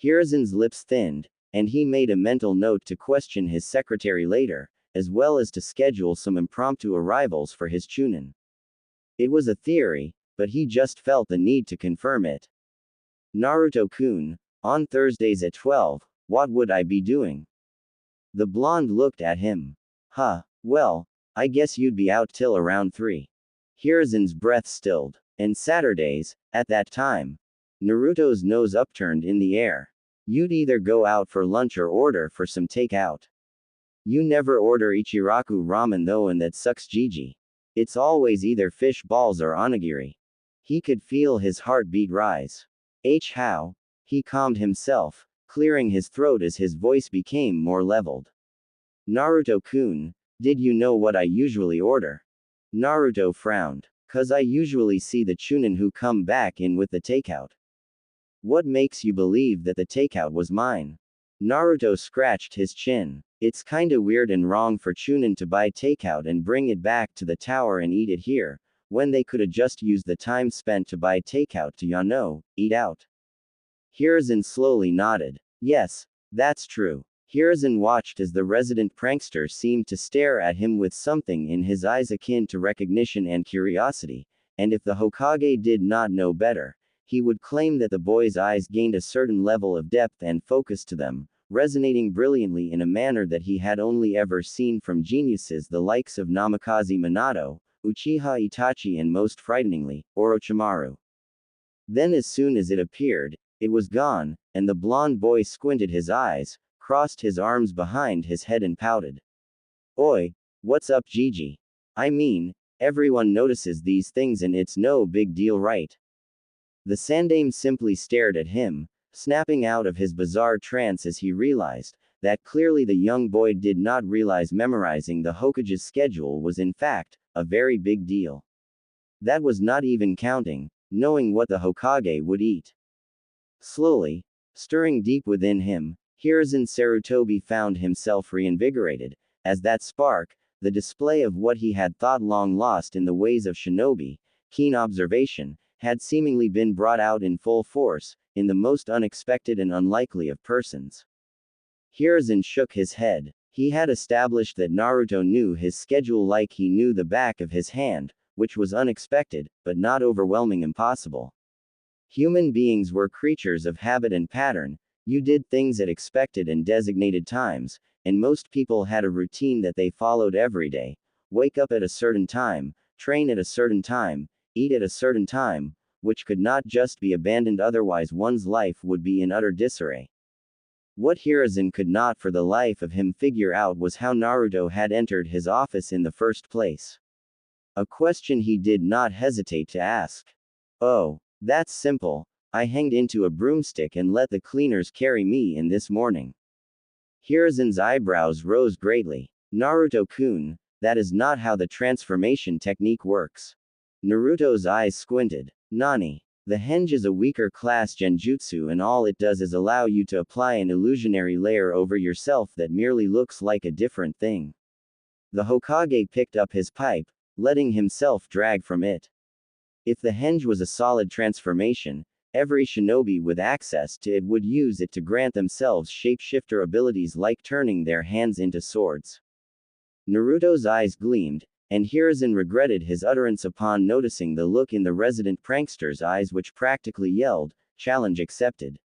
Hiruzen's lips thinned, and he made a mental note to question his secretary later, as well as to schedule some impromptu arrivals for his Chunin. It was a theory, but he just felt the need to confirm it. Naruto-kun, on Thursdays at 12, what would I be doing? The blonde looked at him. Huh, well, I guess you'd be out till around 3. Hiruzen's breath stilled. And Saturdays, at that time. Naruto's nose upturned in the air. You'd either go out for lunch or order for some takeout. You never order Ichiraku ramen though, and that sucks, Gigi. It's always either fish balls or onigiri. He could feel his heartbeat rise. How? He calmed himself, clearing his throat as his voice became more leveled. Naruto-kun, did you know what I usually order? Naruto frowned. 'Cause I usually see the Chunin who come back in with the takeout. What makes you believe that the takeout was mine? Naruto scratched his chin. It's kinda weird and wrong for Chunin to buy takeout and bring it back to the tower and eat it here, when they coulda just used the time spent to buy takeout to, eat out. Hiruzen slowly nodded. Yes, that's true. Hiruzen watched as the resident prankster seemed to stare at him with something in his eyes akin to recognition and curiosity, and if the Hokage did not know better, he would claim that the boy's eyes gained a certain level of depth and focus to them, resonating brilliantly in a manner that he had only ever seen from geniuses the likes of Namikaze Minato, Uchiha Itachi, and most frighteningly, Orochimaru. Then as soon as it appeared, it was gone, and the blonde boy squinted his eyes, crossed his arms behind his head and pouted. Oi, what's up, Gigi? I mean, everyone notices these things and it's no big deal, right? The Sandaime simply stared at him, snapping out of his bizarre trance as he realized that clearly the young boy did not realize memorizing the Hokage's schedule was in fact a very big deal. That was not even counting knowing what the Hokage would eat. Slowly, stirring deep within him, Hiruzen Sarutobi found himself reinvigorated, as that spark, the display of what he had thought long lost in the ways of shinobi, keen observation, had seemingly been brought out in full force, in the most unexpected and unlikely of persons. Hiruzen shook his head. He had established that Naruto knew his schedule like he knew the back of his hand, which was unexpected, but not overwhelming impossible. Human beings were creatures of habit and pattern. You did things at expected and designated times, and most people had a routine that they followed every day. Wake up at a certain time, train at a certain time, eat at a certain time, which could not just be abandoned, otherwise one's life would be in utter disarray. What Hiruzen could not for the life of him figure out was how Naruto had entered his office in the first place. A question he did not hesitate to ask. Oh, that's simple. I hanged into a broomstick and let the cleaners carry me in this morning. Hiruzen's eyebrows rose greatly. Naruto-kun, that is not how the transformation technique works. Naruto's eyes squinted. Nani? The henge is a weaker class genjutsu and all it does is allow you to apply an illusionary layer over yourself that merely looks like a different thing. The Hokage picked up his pipe, letting himself drag from it. If the henge was a solid transformation, every shinobi with access to it would use it to grant themselves shapeshifter abilities like turning their hands into swords. Naruto's eyes gleamed, and Hiruzen regretted his utterance upon noticing the look in the resident prankster's eyes which practically yelled, "Challenge accepted."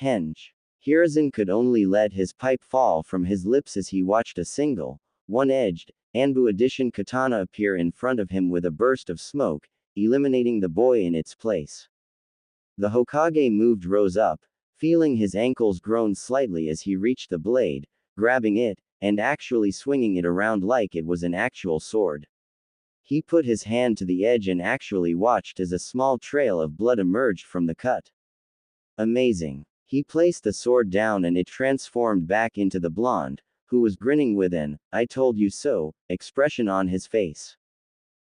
Henge. Hiruzen could only let his pipe fall from his lips as he watched a single, one-edged, Anbu edition katana appear in front of him with a burst of smoke, eliminating the boy in its place. The Hokage rose up, feeling his ankles groan slightly as he reached the blade, grabbing it, and actually swinging it around like it was an actual sword. He put his hand to the edge and actually watched as a small trail of blood emerged from the cut. Amazing. He placed the sword down and it transformed back into the blonde, who was grinning with an "I told you so" expression on his face.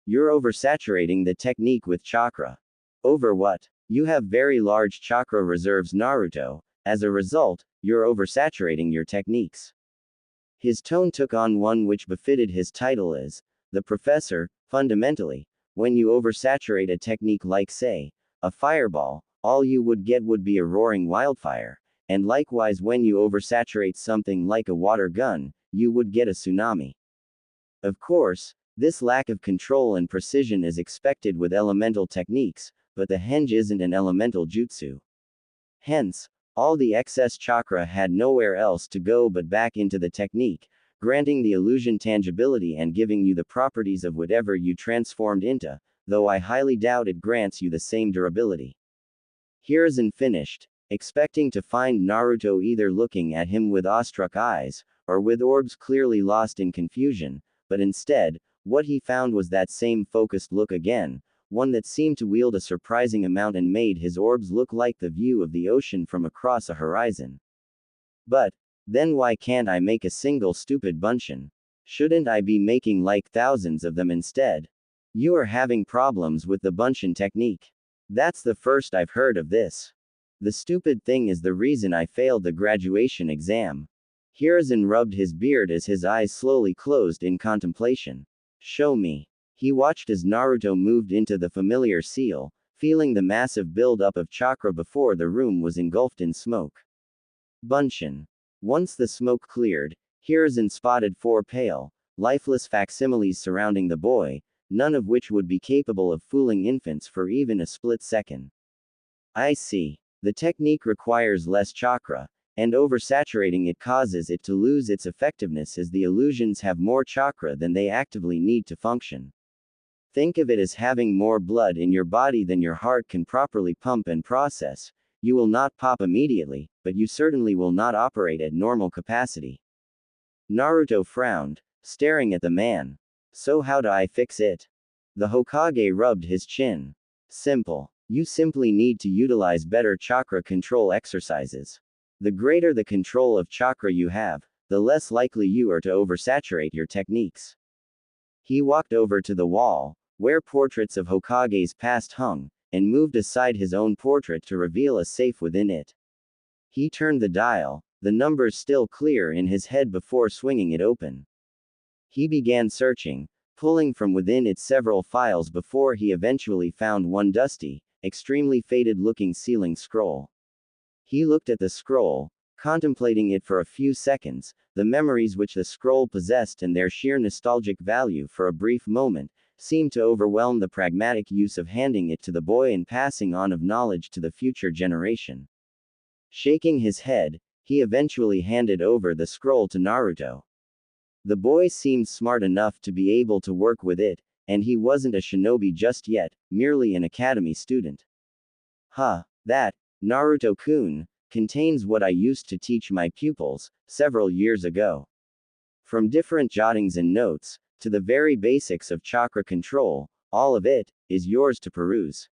You're oversaturating the technique with chakra. Over what? You have very large chakra reserves, Naruto. As a result, you're oversaturating your techniques. His tone took on one which befitted his title as the professor. Fundamentally, when you oversaturate a technique like, say, a fireball, all you would get would be a roaring wildfire, and likewise when you oversaturate something like a water gun, you would get a tsunami. Of course, this lack of control and precision is expected with elemental techniques, but the henge isn't an elemental jutsu. Hence, all the excess chakra had nowhere else to go but back into the technique, granting the illusion tangibility and giving you the properties of whatever you transformed into, though I highly doubt it grants you the same durability. Hiruzen finished, expecting to find Naruto either looking at him with awestruck eyes, or with orbs clearly lost in confusion, but instead, what he found was that same focused look again, one that seemed to wield a surprising amount and made his orbs look like the view of the ocean from across a horizon. But, then why can't I make a single stupid bunshin? Shouldn't I be making like thousands of them instead? You are having problems with the bunshin technique. That's the first I've heard of this. The stupid thing is the reason I failed the graduation exam. Hiruzen rubbed his beard as his eyes slowly closed in contemplation. Show me. He watched as Naruto moved into the familiar seal, feeling the massive build-up of chakra before the room was engulfed in smoke. Bunshin. Once the smoke cleared, Hiruzen spotted 4 pale, lifeless facsimiles surrounding the boy, none of which would be capable of fooling infants for even a split second. I see. The technique requires less chakra, and oversaturating it causes it to lose its effectiveness as the illusions have more chakra than they actively need to function. Think of it as having more blood in your body than your heart can properly pump and process. You will not pop immediately, but you certainly will not operate at normal capacity. Naruto frowned, staring at the man. So how do I fix it? The Hokage rubbed his chin. Simple. You simply need to utilize better chakra control exercises. The greater the control of chakra you have, the less likely you are to oversaturate your techniques. He walked over to the wall, where portraits of Hokage's past hung, and moved aside his own portrait to reveal a safe within it. He turned the dial, the numbers still clear in his head before swinging it open. He began searching, pulling from within it several files before he eventually found one dusty, extremely faded-looking sealing scroll. He looked at the scroll, contemplating it for a few seconds, the memories which the scroll possessed and their sheer nostalgic value for a brief moment, seemed to overwhelm the pragmatic use of handing it to the boy and passing on of knowledge to the future generation. Shaking his head, he eventually handed over the scroll to Naruto. The boy seemed smart enough to be able to work with it, and he wasn't a shinobi just yet, merely an academy student. That, Naruto-kun, contains what I used to teach my pupils, several years ago. From different jottings and notes, to the very basics of chakra control, all of it is yours to peruse.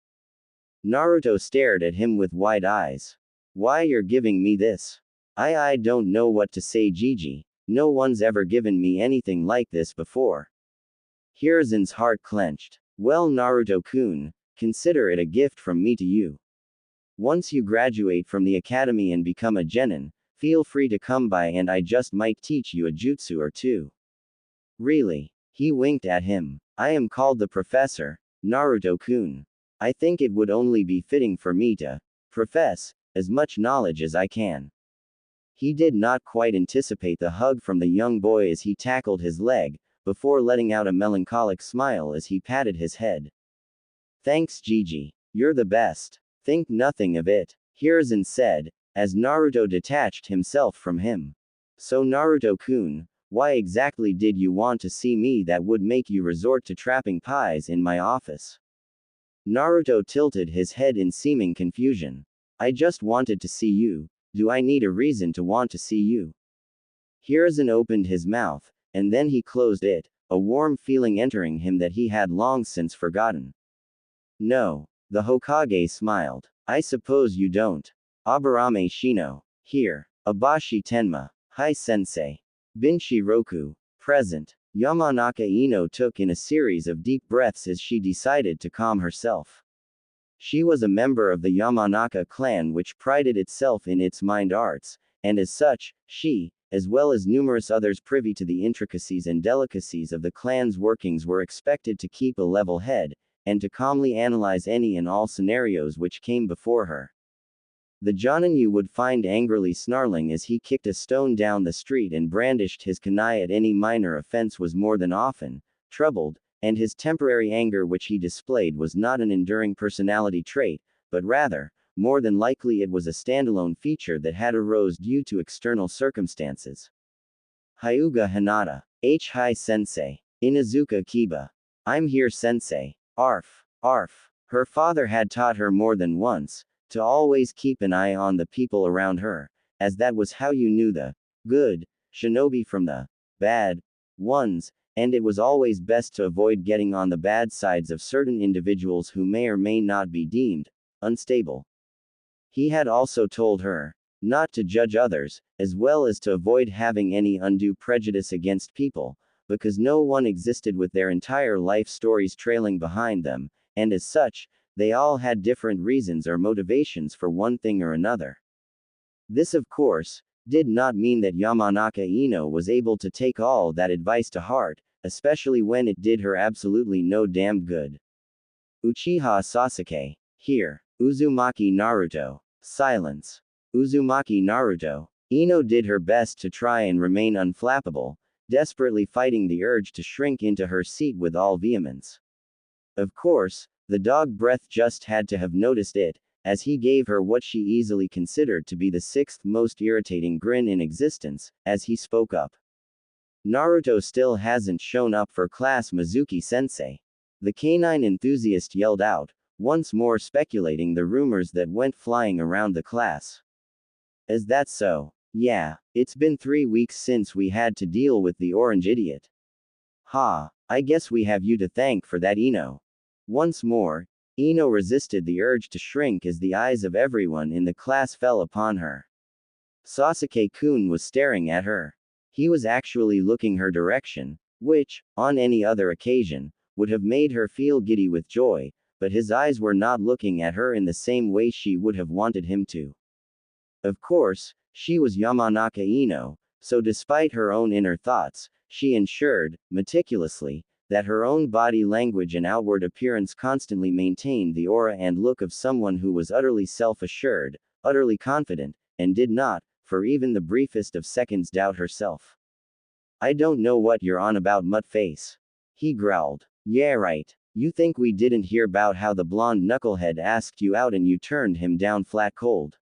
Naruto stared at him with wide eyes. Why you're giving me this? I don't know what to say, Gigi. No one's ever given me anything like this before. Hiruzen's heart clenched. Well, Naruto-kun, consider it a gift from me to you. Once you graduate from the academy and become a genin, feel free to come by and I just might teach you a jutsu or two. Really? He winked at him. I am called the professor, Naruto-kun. I think it would only be fitting for me to profess as much knowledge as I can. He did not quite anticipate the hug from the young boy as he tackled his leg, before letting out a melancholic smile as he patted his head. Thanks, Gigi. You're the best. Think nothing of it, Hiruzen said, as Naruto detached himself from him. So Naruto-kun, why exactly did you want to see me that would make you resort to trapping pies in my office? Naruto tilted his head in seeming confusion. I just wanted to see you. Do I need a reason to want to see you? Hiruzen opened his mouth, and then he closed it, a warm feeling entering him that he had long since forgotten. No. The Hokage smiled. I suppose you don't. Aburame Shino. Here. Abashi Tenma. Hi sensei. Binshi Roku. Present. Yamanaka Ino took in a series of deep breaths as she decided to calm herself. She was a member of the Yamanaka clan, which prided itself in its mind arts, and as such, she, as well as numerous others privy to the intricacies and delicacies of the clan's workings, were expected to keep a level head, and to calmly analyze any and all scenarios which came before her. The Jonin would find angrily snarling as he kicked a stone down the street and brandished his kunai at any minor offense was more than often troubled, and his temporary anger which he displayed was not an enduring personality trait, but rather, more than likely it was a standalone feature that had arose due to external circumstances. Hyuga Hinata. Hi sensei. Inazuka Kiba. I'm here sensei. Arf. Arf. Her father had taught her more than once, to always keep an eye on the people around her, as that was how you knew the good shinobi from the bad ones, and it was always best to avoid getting on the bad sides of certain individuals who may or may not be deemed unstable. He had also told her not to judge others, as well as to avoid having any undue prejudice against people, because no one existed with their entire life stories trailing behind them, and as such, they all had different reasons or motivations for one thing or another. This, of course, did not mean that Yamanaka Ino was able to take all that advice to heart, especially when it did her absolutely no damned good. Uchiha Sasuke. Here. Uzumaki Naruto. Silence. Uzumaki Naruto. Ino did her best to try and remain unflappable, desperately fighting the urge to shrink into her seat with all vehemence. Of course, the dog breath just had to have noticed it, as he gave her what she easily considered to be the sixth most irritating grin in existence, as he spoke up. Naruto still hasn't shown up for class, Mizuki-sensei. The canine enthusiast yelled out, once more speculating the rumors that went flying around the class. Is that so? Yeah, it's been 3 weeks since we had to deal with the orange idiot. I guess we have you to thank for that, Ino. Once more, Ino resisted the urge to shrink as the eyes of everyone in the class fell upon her. Sasuke-kun was staring at her. He was actually looking her direction, which, on any other occasion, would have made her feel giddy with joy, but his eyes were not looking at her in the same way she would have wanted him to. Of course, she was Yamanaka Ino, so despite her own inner thoughts, she ensured, meticulously, that her own body language and outward appearance constantly maintained the aura and look of someone who was utterly self-assured, utterly confident, and did not, for even the briefest of seconds, doubt herself. "I don't know what you're on about, Muttface," he growled. "Yeah, right. You think we didn't hear about how the blonde knucklehead asked you out and you turned him down flat cold?"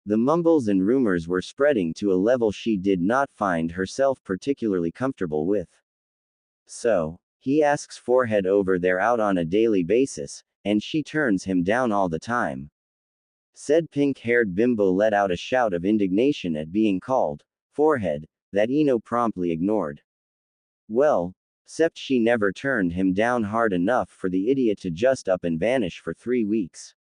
The mumbles and rumors were spreading to a level she did not find herself particularly comfortable with. "So, he asks Forehead over there out on a daily basis, and she turns him down all the time," said pink-haired bimbo, let out a shout of indignation at being called Forehead, that Ino promptly ignored. "Well, except she never turned him down hard enough for the idiot to just up and vanish for 3 weeks.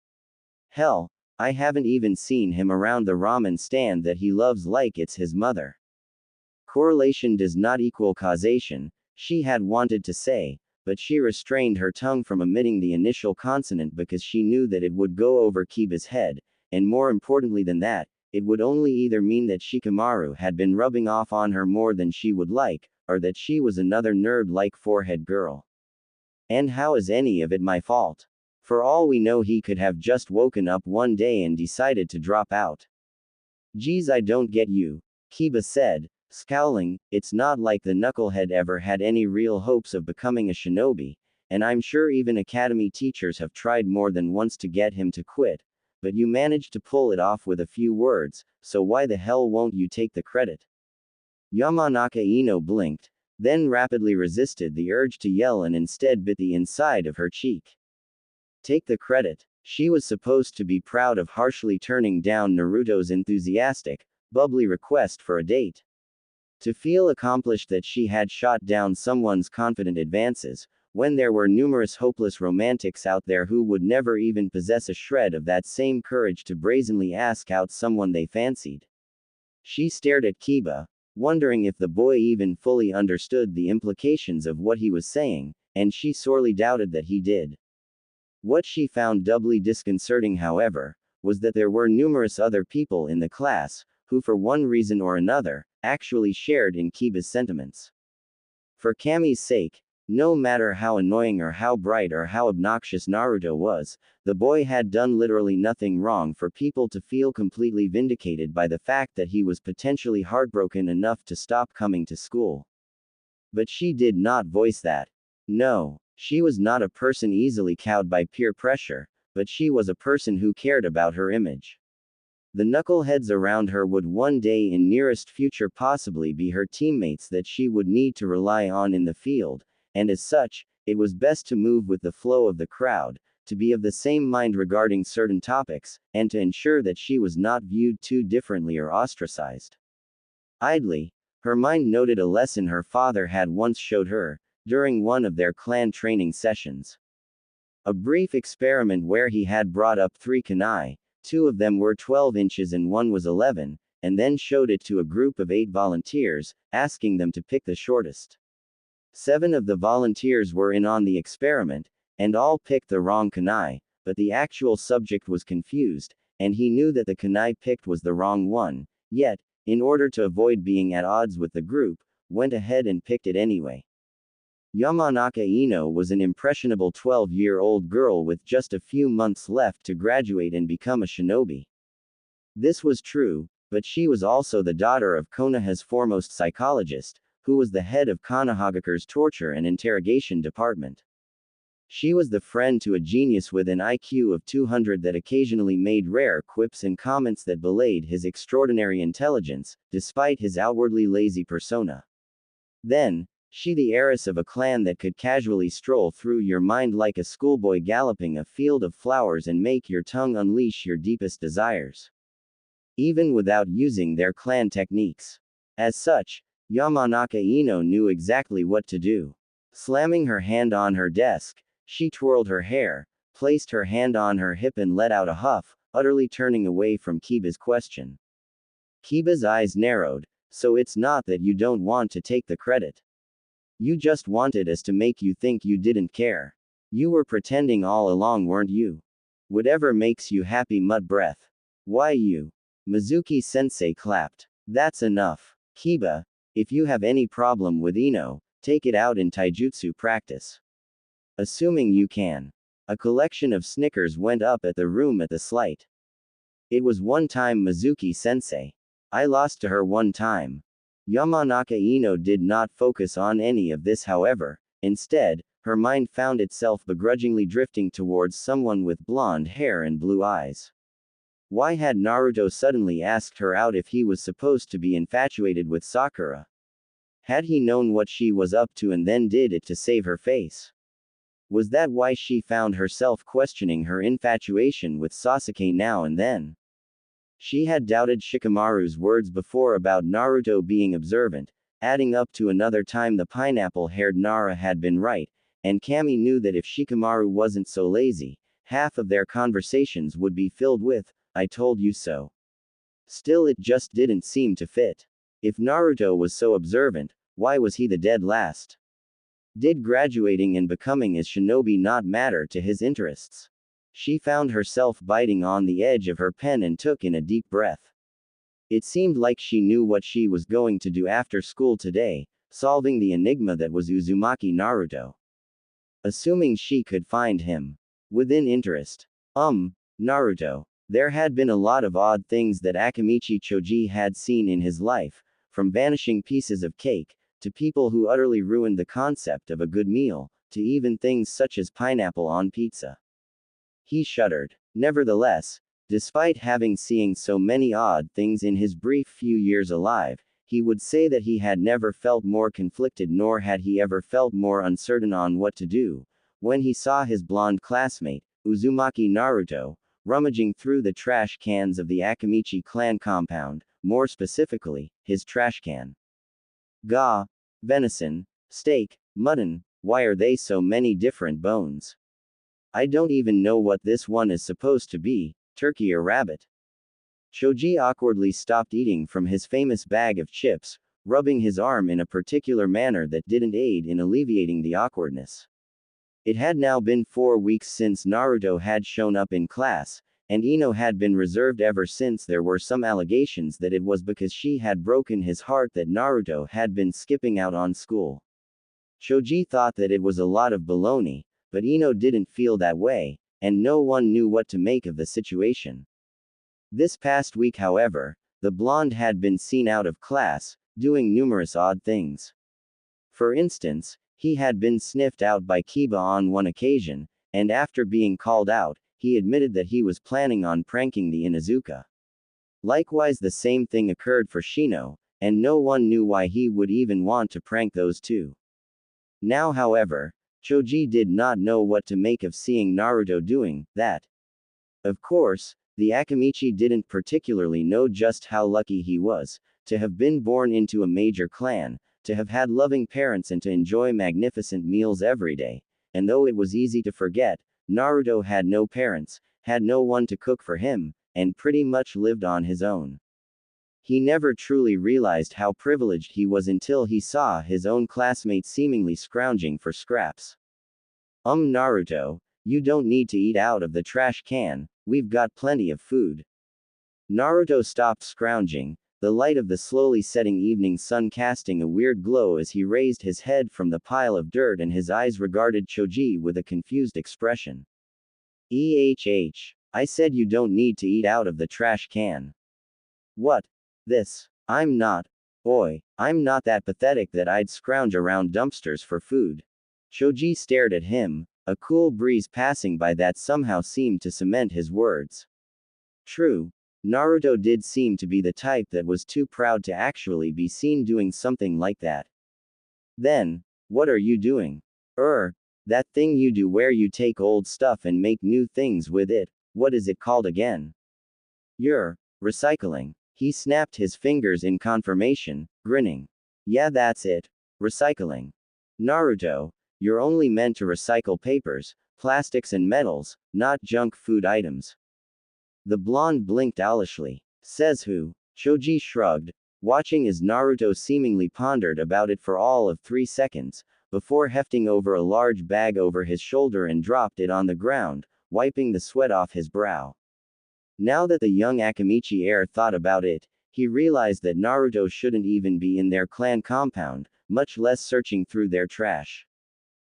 Hell, I haven't even seen him around the ramen stand that he loves like it's his mother." Correlation does not equal causation, she had wanted to say, but she restrained her tongue from emitting the initial consonant because she knew that it would go over Kiba's head, and more importantly than that, it would only either mean that Shikamaru had been rubbing off on her more than she would like, or that she was another nerd-like Forehead girl. "And how is any of it my fault? For all we know, he could have just woken up one day and decided to drop out." "Geez, I don't get you," Kiba said, scowling. "It's not like the knucklehead ever had any real hopes of becoming a shinobi, and I'm sure even academy teachers have tried more than once to get him to quit, but you managed to pull it off with a few words, so why the hell won't you take the credit?" Yamanaka Ino blinked, then rapidly resisted the urge to yell and instead bit the inside of her cheek. Take the credit. She was supposed to be proud of harshly turning down Naruto's enthusiastic, bubbly request for a date. To feel accomplished that she had shot down someone's confident advances, when there were numerous hopeless romantics out there who would never even possess a shred of that same courage to brazenly ask out someone they fancied. She stared at Kiba, wondering if the boy even fully understood the implications of what he was saying, and she sorely doubted that he did. What she found doubly disconcerting, however, was that there were numerous other people in the class, who for one reason or another, actually shared in Kiba's sentiments. For Kami's sake, no matter how annoying or how bright or how obnoxious Naruto was, the boy had done literally nothing wrong for people to feel completely vindicated by the fact that he was potentially heartbroken enough to stop coming to school. But she did not voice that. No, she was not a person easily cowed by peer pressure, but she was a person who cared about her image. The knuckleheads around her would one day in nearest future possibly be her teammates that she would need to rely on in the field, and as such, it was best to move with the flow of the crowd, to be of the same mind regarding certain topics, and to ensure that she was not viewed too differently or ostracized. Idly, her mind noted a lesson her father had once showed her, during one of their clan training sessions. A brief experiment where he had brought up 3 kunai, 2 of them were 12 inches and 1 was 11, and then showed it to a group of 8 volunteers, asking them to pick the shortest. 7 of the volunteers were in on the experiment, and all picked the wrong kunai, but the actual subject was confused, and he knew that the kunai picked was the wrong one, yet, in order to avoid being at odds with the group, went ahead and picked it anyway. Yamanaka Ino was an impressionable 12-year-old girl with just a few months left to graduate and become a shinobi. This was true, but she was also the daughter of Konoha's foremost psychologist, who was the head of Konohagakure's torture and interrogation department. She was the friend to a genius with an IQ of 200 that occasionally made rare quips and comments that belied his extraordinary intelligence, despite his outwardly lazy persona. Then, she the heiress of a clan that could casually stroll through your mind like a schoolboy galloping a field of flowers and make your tongue unleash your deepest desires, even without using their clan techniques. As such, Yamanaka Ino knew exactly what to do. Slamming her hand on her desk, she twirled her hair, placed her hand on her hip and let out a huff, utterly turning away from Kiba's question. Kiba's eyes narrowed. So it's not that you don't want to take the credit. You just wanted us to make you think you didn't care. You were pretending all along, weren't you? Whatever makes you happy, Mud Breath. Why you? Mizuki-sensei clapped. That's enough. Kiba, If you have any problem with Ino, take it out in taijutsu practice. Assuming you can. A collection of snickers went up at the room at the slight. It was one time Mizuki-sensei. I lost to her one time. Yamanaka Ino did not focus on any of this, however. Instead, her mind found itself begrudgingly drifting towards someone with blonde hair and blue eyes. Why had Naruto suddenly asked her out if he was supposed to be infatuated with Sakura? Had he known what she was up to and then did it to save her face? Was that why she found herself questioning her infatuation with Sasuke now and then? She had doubted Shikamaru's words before about Naruto being observant, adding up to another time the pineapple-haired Nara had been right, and Kami knew that if Shikamaru wasn't so lazy, half of their conversations would be filled with, "I told you so." Still, it just didn't seem to fit. If Naruto was so observant, why was he the dead last? Did graduating and becoming a shinobi not matter to his interests? She found herself biting on the edge of her pen and took in a deep breath. It seemed like she knew what she was going to do after school today, solving the enigma that was Uzumaki Naruto. Assuming she could find him. Within interest. Naruto. There had been a lot of odd things that Akamichi Choji had seen in his life, from vanishing pieces of cake, to people who utterly ruined the concept of a good meal, to even things such as pineapple on pizza. He shuddered. Nevertheless, despite having seen so many odd things in his brief few years alive, he would say that he had never felt more conflicted nor had he ever felt more uncertain on what to do, when he saw his blonde classmate, Uzumaki Naruto, rummaging through the trash cans of the Akamichi clan compound, more specifically, his trash can. Gah, venison, steak, mutton, why are they so many different bones? I don't even know what this one is supposed to be, turkey or rabbit. Choji awkwardly stopped eating from his famous bag of chips, rubbing his arm in a particular manner that didn't aid in alleviating the awkwardness. It had now been 4 weeks since Naruto had shown up in class, and Ino had been reserved ever since there were some allegations that it was because she had broken his heart that Naruto had been skipping out on school. Choji thought that it was a lot of baloney, but Ino didn't feel that way, and no one knew what to make of the situation. This past week, however, the blonde had been seen out of class, doing numerous odd things. For instance, he had been sniffed out by Kiba on one occasion, and after being called out, he admitted that he was planning on pranking the Inuzuka. Likewise, the same thing occurred for Shino, and no one knew why he would even want to prank those two. Now, however, Choji did not know what to make of seeing Naruto doing that. Of course, the Akamichi didn't particularly know just how lucky he was, to have been born into a major clan, to have had loving parents and to enjoy magnificent meals every day, and though it was easy to forget, Naruto had no parents, had no one to cook for him, and pretty much lived on his own. He never truly realized how privileged he was until he saw his own classmates seemingly scrounging for scraps. Naruto, you don't need to eat out of the trash can, we've got plenty of food. Naruto stopped scrounging, the light of the slowly setting evening sun casting a weird glow as he raised his head from the pile of dirt and his eyes regarded Choji with a confused expression. I said you don't need to eat out of the trash can. What? This. I'm not that pathetic that I'd scrounge around dumpsters for food. Choji stared at him, a cool breeze passing by that somehow seemed to cement his words. True. Naruto did seem to be the type that was too proud to actually be seen doing something like that. Then, what are you doing? That thing you do where you take old stuff and make new things with it, what is it called again? You're recycling. He snapped his fingers in confirmation, grinning. Yeah, that's it. Recycling. Naruto, you're only meant to recycle papers, plastics and metals, not junk food items. The blonde blinked owlishly. Says who? Choji shrugged, watching as Naruto seemingly pondered about it for all of 3 seconds, before hefting over a large bag over his shoulder and dropped it on the ground, wiping the sweat off his brow. Now that the young Akamichi heir thought about it, He realized that Naruto shouldn't even be in their clan compound, much less searching through their trash.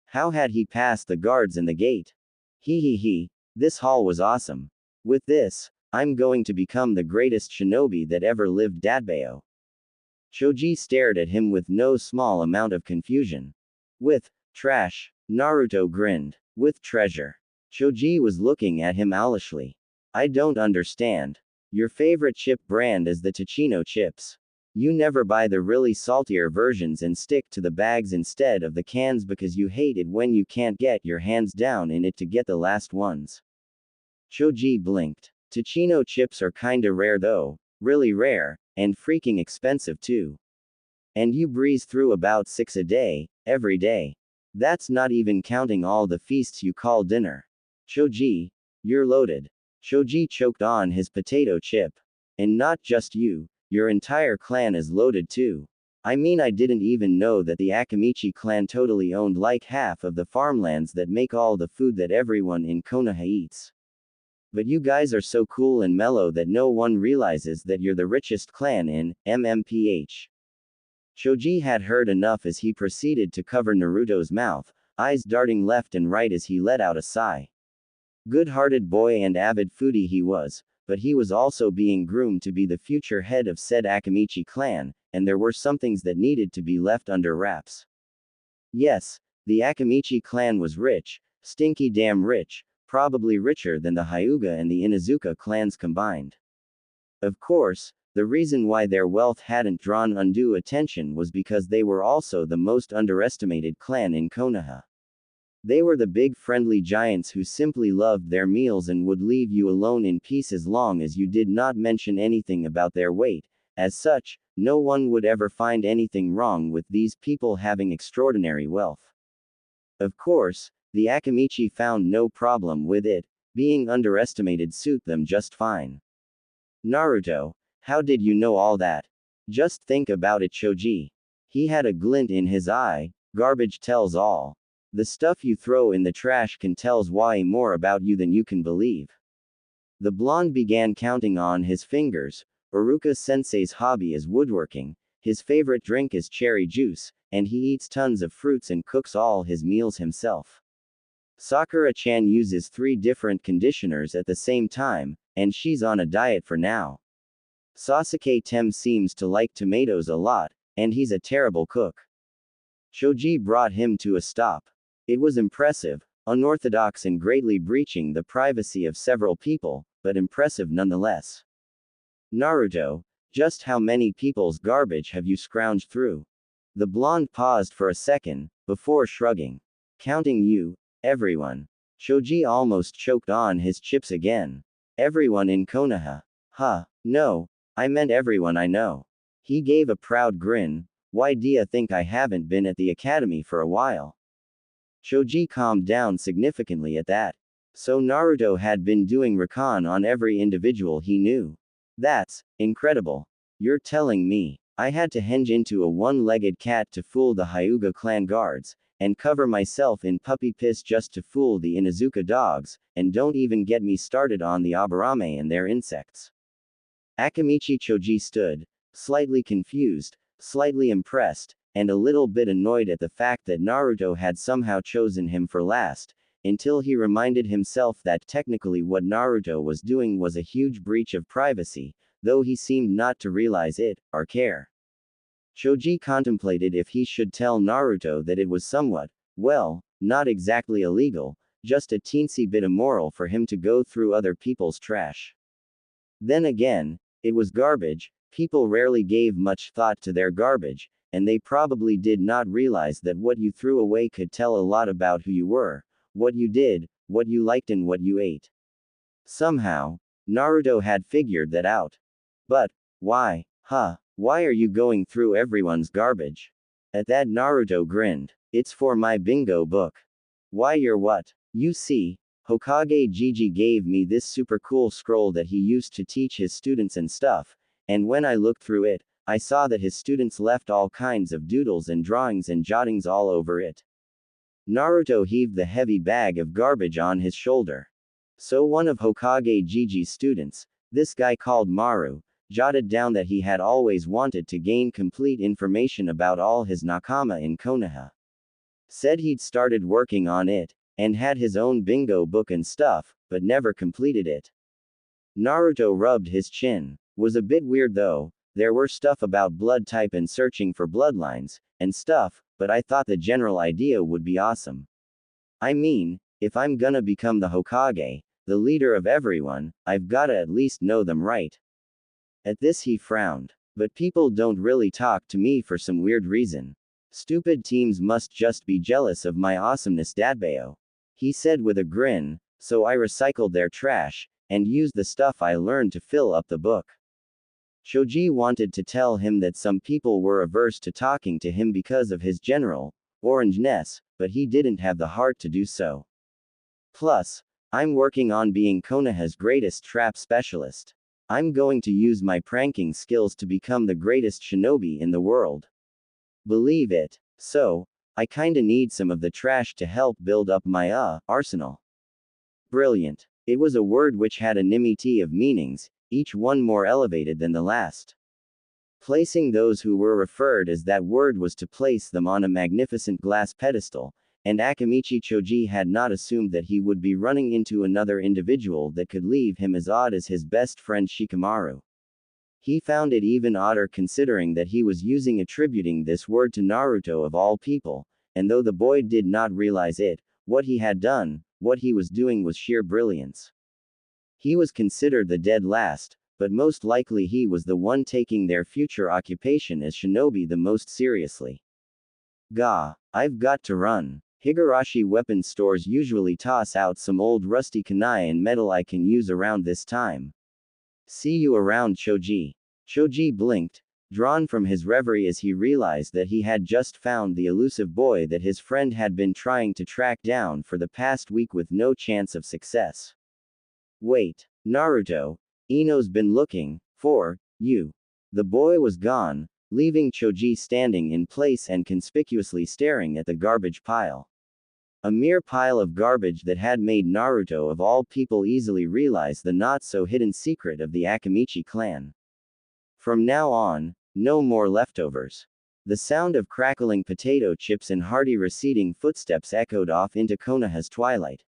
How had he passed the guards and the gate? He. This haul was awesome. With this, I'm going to become the greatest shinobi that ever lived. Datbeo. Choji stared at him with no small amount of confusion. With trash, Naruto grinned. With treasure. Choji was looking at him owlishly. I don't understand. Your favorite chip brand is the Tachino chips. You never buy the really saltier versions and stick to the bags instead of the cans because you hate it when you can't get your hands down in it to get the last ones. Choji blinked. Tachino chips are kinda rare though, really rare, and freaking expensive too. And you breeze through about 6 a day, every day. That's not even counting all the feasts you call dinner. Choji, you're loaded. Choji choked on his potato chip. And not just you, your entire clan is loaded too. I mean, I didn't even know that the Akamichi clan totally owned like half of the farmlands that make all the food that everyone in Konoha eats. But you guys are so cool and mellow that no one realizes that you're the richest clan in MMPH. Choji had heard enough as he proceeded to cover Naruto's mouth, eyes darting left and right as he let out a sigh. Good-hearted boy and avid foodie he was, but he was also being groomed to be the future head of said Akamichi clan, and there were some things that needed to be left under wraps. Yes, the Akamichi clan was rich, stinky damn rich, probably richer than the Hyuga and the Inuzuka clans combined. Of course, the reason why their wealth hadn't drawn undue attention was because they were also the most underestimated clan in Konoha. They were the big friendly giants who simply loved their meals and would leave you alone in peace as long as you did not mention anything about their weight. As such, no one would ever find anything wrong with these people having extraordinary wealth. Of course, the Akamichi found no problem with it, being underestimated suit them just fine. Naruto, how did you know all that? Just think about it, Choji. He had a glint in his eye. Garbage tells all. The stuff you throw in the trash can tells way more about you than you can believe. The blonde began counting on his fingers. Uruka-sensei's hobby is woodworking, his favorite drink is cherry juice, and he eats tons of fruits and cooks all his meals himself. Sakura-chan uses 3 different conditioners at the same time, and she's on a diet for now. Sasuke-tem seems to like tomatoes a lot, and he's a terrible cook. Choji brought him to a stop. It was impressive, unorthodox and greatly breaching the privacy of several people, but impressive nonetheless. Naruto, just how many people's garbage have you scrounged through? The blonde paused for a second, before shrugging. Counting you, everyone. Choji almost choked on his chips again. Everyone in Konoha. Huh, no, I meant everyone I know. He gave a proud grin. Why do you think I haven't been at the academy for a while? Choji calmed down significantly at that. So Naruto had been doing recon on every individual he knew. That's incredible. You're telling me I had to henge into a one-legged cat to fool the Hyuga clan guards, and cover myself in puppy piss just to fool the Inuzuka dogs, and don't even get me started on the Aburame and their insects. Akamichi Choji stood, slightly confused, slightly impressed, and a little bit annoyed at the fact that Naruto had somehow chosen him for last, until he reminded himself that technically what Naruto was doing was a huge breach of privacy, though he seemed not to realize it, or care. Choji contemplated if he should tell Naruto that it was somewhat, well, not exactly illegal, just a teensy bit immoral for him to go through other people's trash. Then again, it was garbage, people rarely gave much thought to their garbage, and they probably did not realize that what you threw away could tell a lot about who you were, what you did, what you liked and what you ate. Somehow, Naruto had figured that out. But, why, why are you going through everyone's garbage? At that Naruto grinned. It's for my bingo book. Why you're what? You see, Hokage Gigi gave me this super cool scroll that he used to teach his students and stuff, and when I looked through it, I saw that his students left all kinds of doodles and drawings and jottings all over it. Naruto heaved the heavy bag of garbage on his shoulder. So one of Hokage Gigi's students, this guy called Maru, jotted down that he had always wanted to gain complete information about all his nakama in Konoha. Said he'd started working on it, and had his own bingo book and stuff, but never completed it. Naruto rubbed his chin. Was a bit weird though, there were stuff about blood type and searching for bloodlines, and stuff, but I thought the general idea would be awesome. I mean, if I'm gonna become the Hokage, the leader of everyone, I've gotta at least know them right. At this he frowned. But people don't really talk to me for some weird reason. Stupid teams must just be jealous of my awesomeness Dadbayo. He said with a grin, so I recycled their trash, and used the stuff I learned to fill up the book. Choji wanted to tell him that some people were averse to talking to him because of his general orangeness, but he didn't have the heart to do so. Plus, I'm working on being Konoha's greatest trap specialist. I'm going to use my pranking skills to become the greatest shinobi in the world. Believe it. So, I kinda need some of the trash to help build up my arsenal. Brilliant. It was a word which had a nimity of meanings, each one more elevated than the last. Placing those who were referred as that word was to place them on a magnificent glass pedestal, and Akamichi Choji had not assumed that he would be running into another individual that could leave him as odd as his best friend Shikamaru. He found it even odder considering that he was attributing this word to Naruto of all people, and though the boy did not realize it, what he had done, what he was doing was sheer brilliance. He was considered the dead last, but most likely he was the one taking their future occupation as shinobi the most seriously. Gah, I've got to run. Higurashi weapon stores usually toss out some old rusty kunai and metal I can use around this time. See you around, Choji. Choji blinked, drawn from his reverie as he realized that he had just found the elusive boy that his friend had been trying to track down for the past week with no chance of success. Wait, Naruto, Ino's been looking for you. The boy was gone, leaving Choji standing in place and conspicuously staring at the garbage pile. A mere pile of garbage that had made Naruto of all people easily realize the not-so-hidden secret of the Akamichi clan. From now on, no more leftovers. The sound of crackling potato chips and hearty receding footsteps echoed off into Konoha's twilight.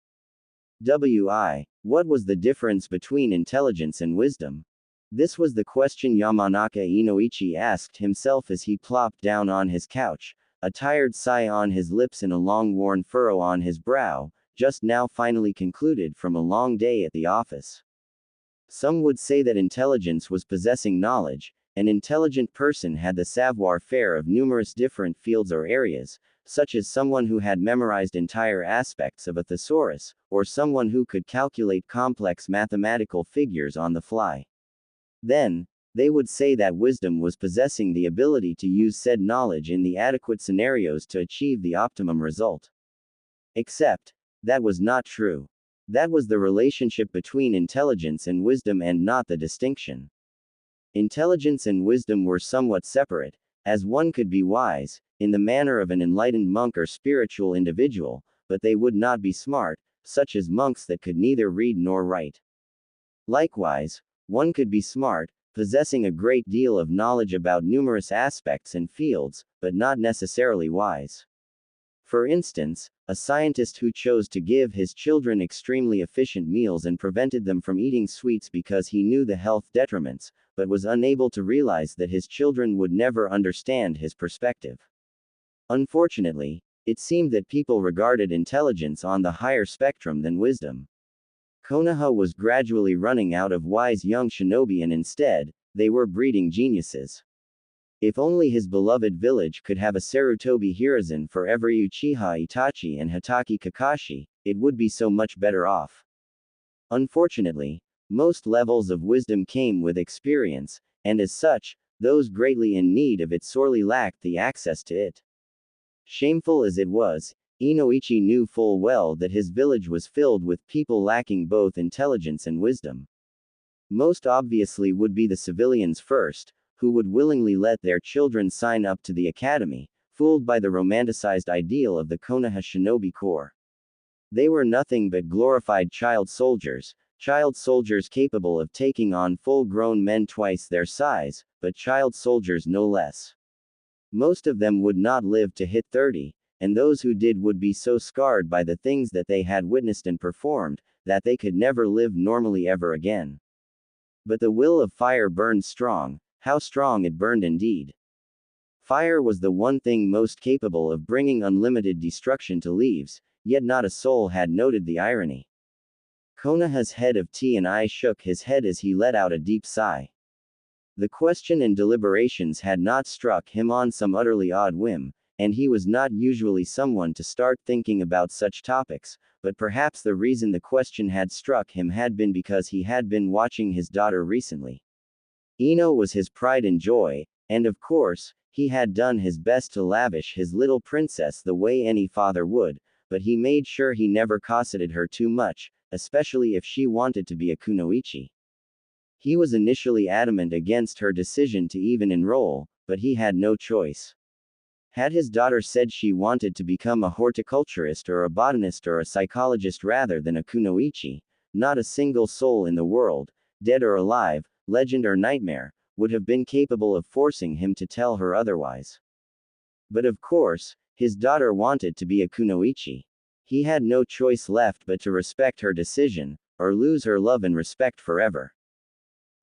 What was the difference between intelligence and wisdom? This was the question Yamanaka Inoichi asked himself as he plopped down on his couch, a tired sigh on his lips and a long worn furrow on his brow, just now finally concluded from a long day at the office. Some would say that intelligence was possessing knowledge. An intelligent person had the savoir-faire of numerous different fields or areas, such as someone who had memorized entire aspects of a thesaurus, or someone who could calculate complex mathematical figures on the fly. Then, they would say that wisdom was possessing the ability to use said knowledge in the adequate scenarios to achieve the optimum result. Except, that was not true. That was the relationship between intelligence and wisdom and not the distinction. Intelligence and wisdom were somewhat separate, as one could be wise, in the manner of an enlightened monk or spiritual individual, but they would not be smart, such as monks that could neither read nor write. Likewise, one could be smart, possessing a great deal of knowledge about numerous aspects and fields, but not necessarily wise. For instance, a scientist who chose to give his children extremely efficient meals and prevented them from eating sweets because he knew the health detriments, but was unable to realize that his children would never understand his perspective. Unfortunately, it seemed that people regarded intelligence on the higher spectrum than wisdom. Konoha was gradually running out of wise young shinobi and instead, they were breeding geniuses. If only his beloved village could have a Sarutobi Hiruzen for every Uchiha Itachi and Hatake Kakashi, it would be so much better off. Unfortunately, most levels of wisdom came with experience, and as such, those greatly in need of it sorely lacked the access to it. Shameful as it was, Inoichi knew full well that his village was filled with people lacking both intelligence and wisdom. Most obviously would be the civilians first, who would willingly let their children sign up to the academy, fooled by the romanticized ideal of the Konoha shinobi corps. They were nothing but glorified child soldiers, Child soldiers capable of taking on full-grown men twice their size, but child soldiers no less. Most of them would not live to hit 30, and those who did would be so scarred by the things that they had witnessed and performed, that they could never live normally ever again. But the will of fire burned strong, how strong it burned indeed. Fire was the one thing most capable of bringing unlimited destruction to leaves, yet not a soul had noted the irony. Konoha's head of tea and I shook his head as he let out a deep sigh. The question and deliberations had not struck him on some utterly odd whim, and he was not usually someone to start thinking about such topics, but perhaps the reason the question had struck him had been because he had been watching his daughter recently. Ino was his pride and joy, and of course, he had done his best to lavish his little princess the way any father would, but he made sure he never cosseted her too much, especially if she wanted to be a kunoichi. He was initially adamant against her decision to even enroll, but he had no choice. Had his daughter said she wanted to become a horticulturist or a botanist or a psychologist rather than a kunoichi, not a single soul in the world, dead or alive, legend or nightmare, would have been capable of forcing him to tell her otherwise. But of course, his daughter wanted to be a kunoichi. He had no choice left but to respect her decision, or lose her love and respect forever.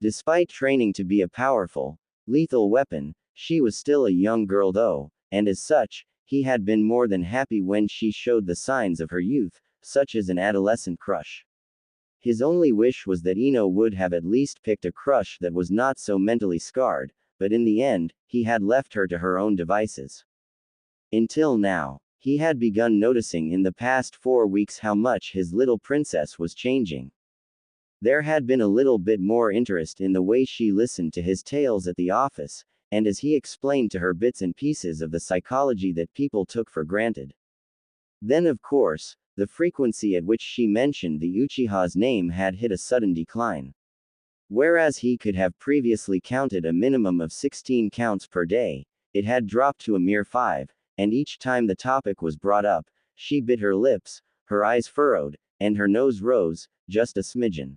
Despite training to be a powerful, lethal weapon, she was still a young girl though, and as such, he had been more than happy when she showed the signs of her youth, such as an adolescent crush. His only wish was that Ino would have at least picked a crush that was not so mentally scarred, but in the end, he had left her to her own devices. Until now, he had begun noticing in the past 4 weeks how much his little princess was changing. There had been a little bit more interest in the way she listened to his tales at the office, and as he explained to her bits and pieces of the psychology that people took for granted. Then of course, the frequency at which she mentioned the Uchiha's name had hit a sudden decline. Whereas he could have previously counted a minimum of 16 counts per day, it had dropped to a mere 5, and each time the topic was brought up, she bit her lips, her eyes furrowed, and her nose rose, just a smidgen.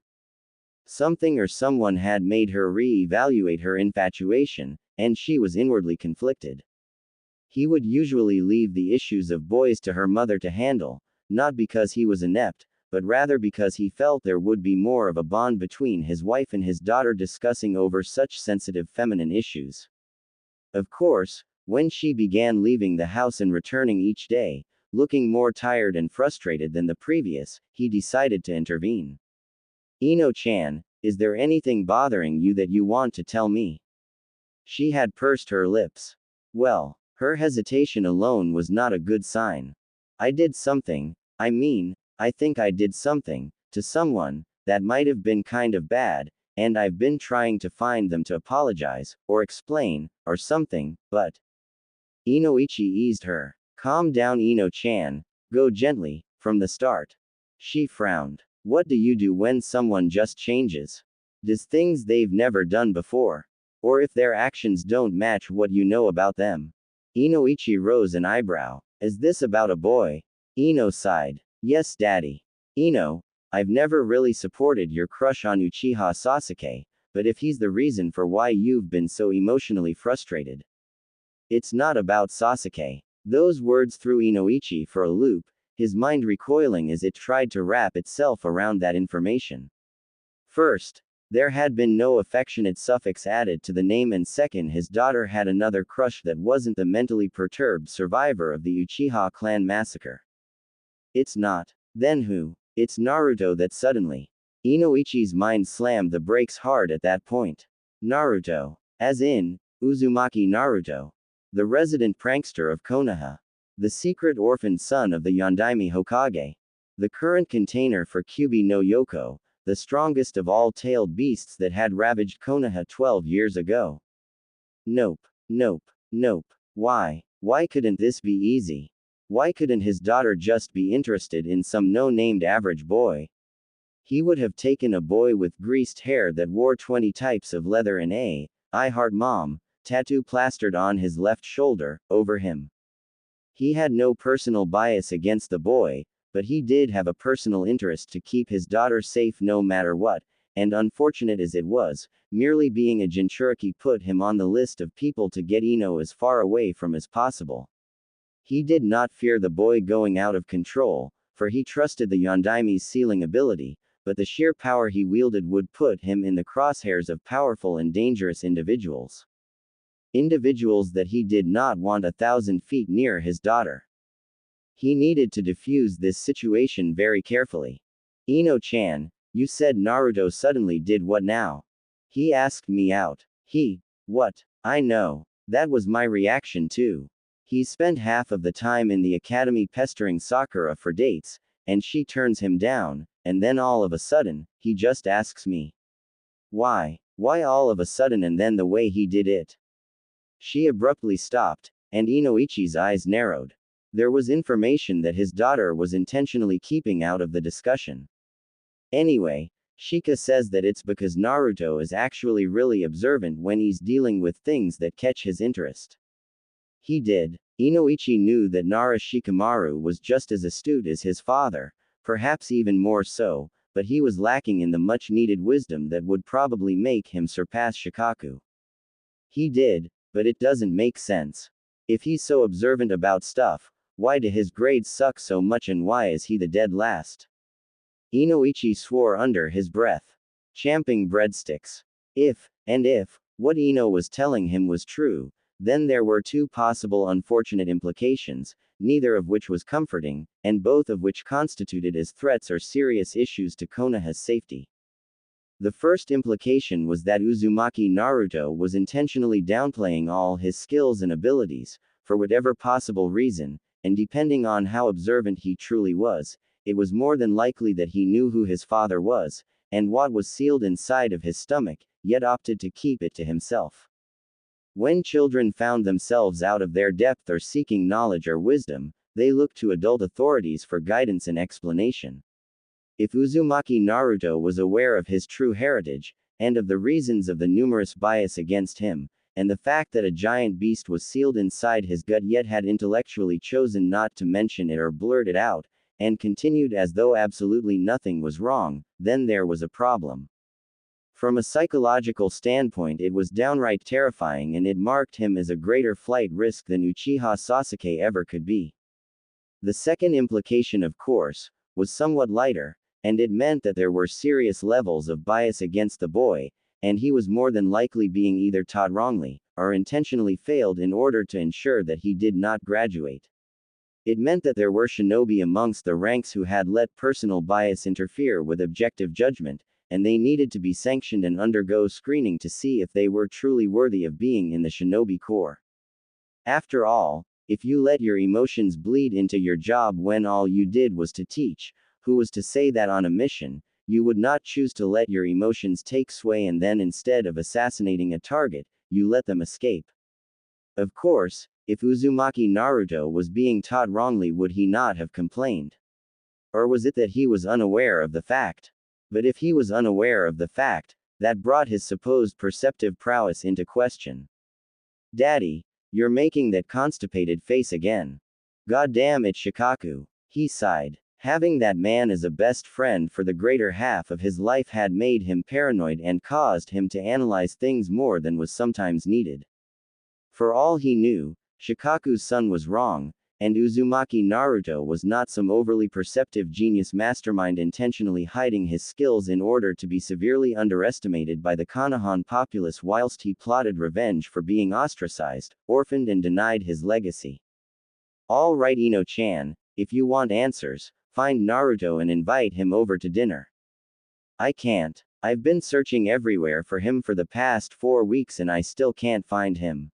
Something or someone had made her re-evaluate her infatuation, and she was inwardly conflicted. He would usually leave the issues of boys to her mother to handle, not because he was inept, but rather because he felt there would be more of a bond between his wife and his daughter discussing over such sensitive feminine issues. Of course, when she began leaving the house and returning each day, looking more tired and frustrated than the previous, he decided to intervene. Ino-chan, is there anything bothering you that you want to tell me? She had pursed her lips. Well, her hesitation alone was not a good sign. I did something, I think I did something, to someone, that might have been kind of bad, and I've been trying to find them to apologize, or explain, or something, but. Inoichi eased her. Calm down, Ino-chan, go gently, from the start. She frowned. What do you do when someone just changes? Does things they've never done before? Or if their actions don't match what you know about them? Inoichi rose an eyebrow. Is this about a boy? Ino sighed. Yes, daddy. Ino, I've never really supported your crush on Uchiha Sasuke, but if he's the reason for why you've been so emotionally frustrated. It's not about Sasuke. Those words threw Inoichi for a loop, his mind recoiling as it tried to wrap itself around that information. First, there had been no affectionate suffix added to the name, and second, his daughter had another crush that wasn't the mentally perturbed survivor of the Uchiha clan massacre. It's not. Then who? It's Naruto. That suddenly. Inoichi's mind slammed the brakes hard at that point. Naruto. As in, Uzumaki Naruto. The resident prankster of Konoha. The secret orphaned son of the Yondaime Hokage. The current container for Kyubi no Yoko, the strongest of all tailed beasts that had ravaged Konoha 12 years ago. Nope. Nope. Nope. Why? Why couldn't this be easy? Why couldn't his daughter just be interested in some no-named average boy? He would have taken a boy with greased hair that wore 20 types of leather and I heart mom tattoo plastered on his left shoulder, over him. He had no personal bias against the boy, but he did have a personal interest to keep his daughter safe no matter what, and unfortunate as it was, merely being a Jinchuriki put him on the list of people to get Ino as far away from as possible. He did not fear the boy going out of control, for he trusted the Yondaime's sealing ability, but the sheer power he wielded would put him in the crosshairs of powerful and dangerous individuals. Individuals that he did not want 1,000 feet near his daughter. He needed to defuse this situation very carefully. Ino-chan, you said Naruto suddenly did what now? He asked me out. What? I know. That was my reaction too. He spent half of the time in the academy pestering Sakura for dates, and she turns him down, and then all of a sudden, he just asks me. Why? Why all of a sudden and then the way he did it? She abruptly stopped, and Inoichi's eyes narrowed. There was information that his daughter was intentionally keeping out of the discussion. Anyway, Shika says that it's because Naruto is actually really observant when he's dealing with things that catch his interest. He did. Inoichi knew that Nara Shikamaru was just as astute as his father, perhaps even more so, but he was lacking in the much-needed wisdom that would probably make him surpass Shikaku. He did, but it doesn't make sense. If he's so observant about stuff, why do his grades suck so much and why is he the dead last? Inoichi swore under his breath. Champing breadsticks. If what Ino was telling him was true, then there were two possible unfortunate implications, neither of which was comforting, and both of which constituted as threats or serious issues to Konoha's safety. The first implication was that Uzumaki Naruto was intentionally downplaying all his skills and abilities, for whatever possible reason, and depending on how observant he truly was, it was more than likely that he knew who his father was, and what was sealed inside of his stomach, yet opted to keep it to himself. When children found themselves out of their depth or seeking knowledge or wisdom, they looked to adult authorities for guidance and explanation. If Uzumaki Naruto was aware of his true heritage, and of the reasons of the numerous bias against him, and the fact that a giant beast was sealed inside his gut yet had intellectually chosen not to mention it or blurt it out, and continued as though absolutely nothing was wrong, then there was a problem. From a psychological standpoint, it was downright terrifying and it marked him as a greater flight risk than Uchiha Sasuke ever could be. The second implication, of course, was somewhat lighter, and it meant that there were serious levels of bias against the boy, and he was more than likely being either taught wrongly, or intentionally failed in order to ensure that he did not graduate. It meant that there were shinobi amongst the ranks who had let personal bias interfere with objective judgment, and they needed to be sanctioned and undergo screening to see if they were truly worthy of being in the shinobi corps. After all, if you let your emotions bleed into your job when all you did was to teach, who was to say that on a mission, you would not choose to let your emotions take sway and then instead of assassinating a target, you let them escape? Of course, if Uzumaki Naruto was being taught wrongly, would he not have complained? Or was it that he was unaware of the fact? But if he was unaware of the fact, that brought his supposed perceptive prowess into question. Daddy, you're making that constipated face again. Goddamn it, Shikaku. He sighed. Having that man as a best friend for the greater half of his life had made him paranoid and caused him to analyze things more than was sometimes needed. For all he knew, Shikaku's son was wrong, and Uzumaki Naruto was not some overly perceptive genius mastermind intentionally hiding his skills in order to be severely underestimated by the Konohan populace whilst he plotted revenge for being ostracized, orphaned and denied his legacy. All right, Ino-chan, if you want answers, find Naruto and invite him over to dinner. I can't. I've been searching everywhere for him for the past 4 weeks and I still can't find him.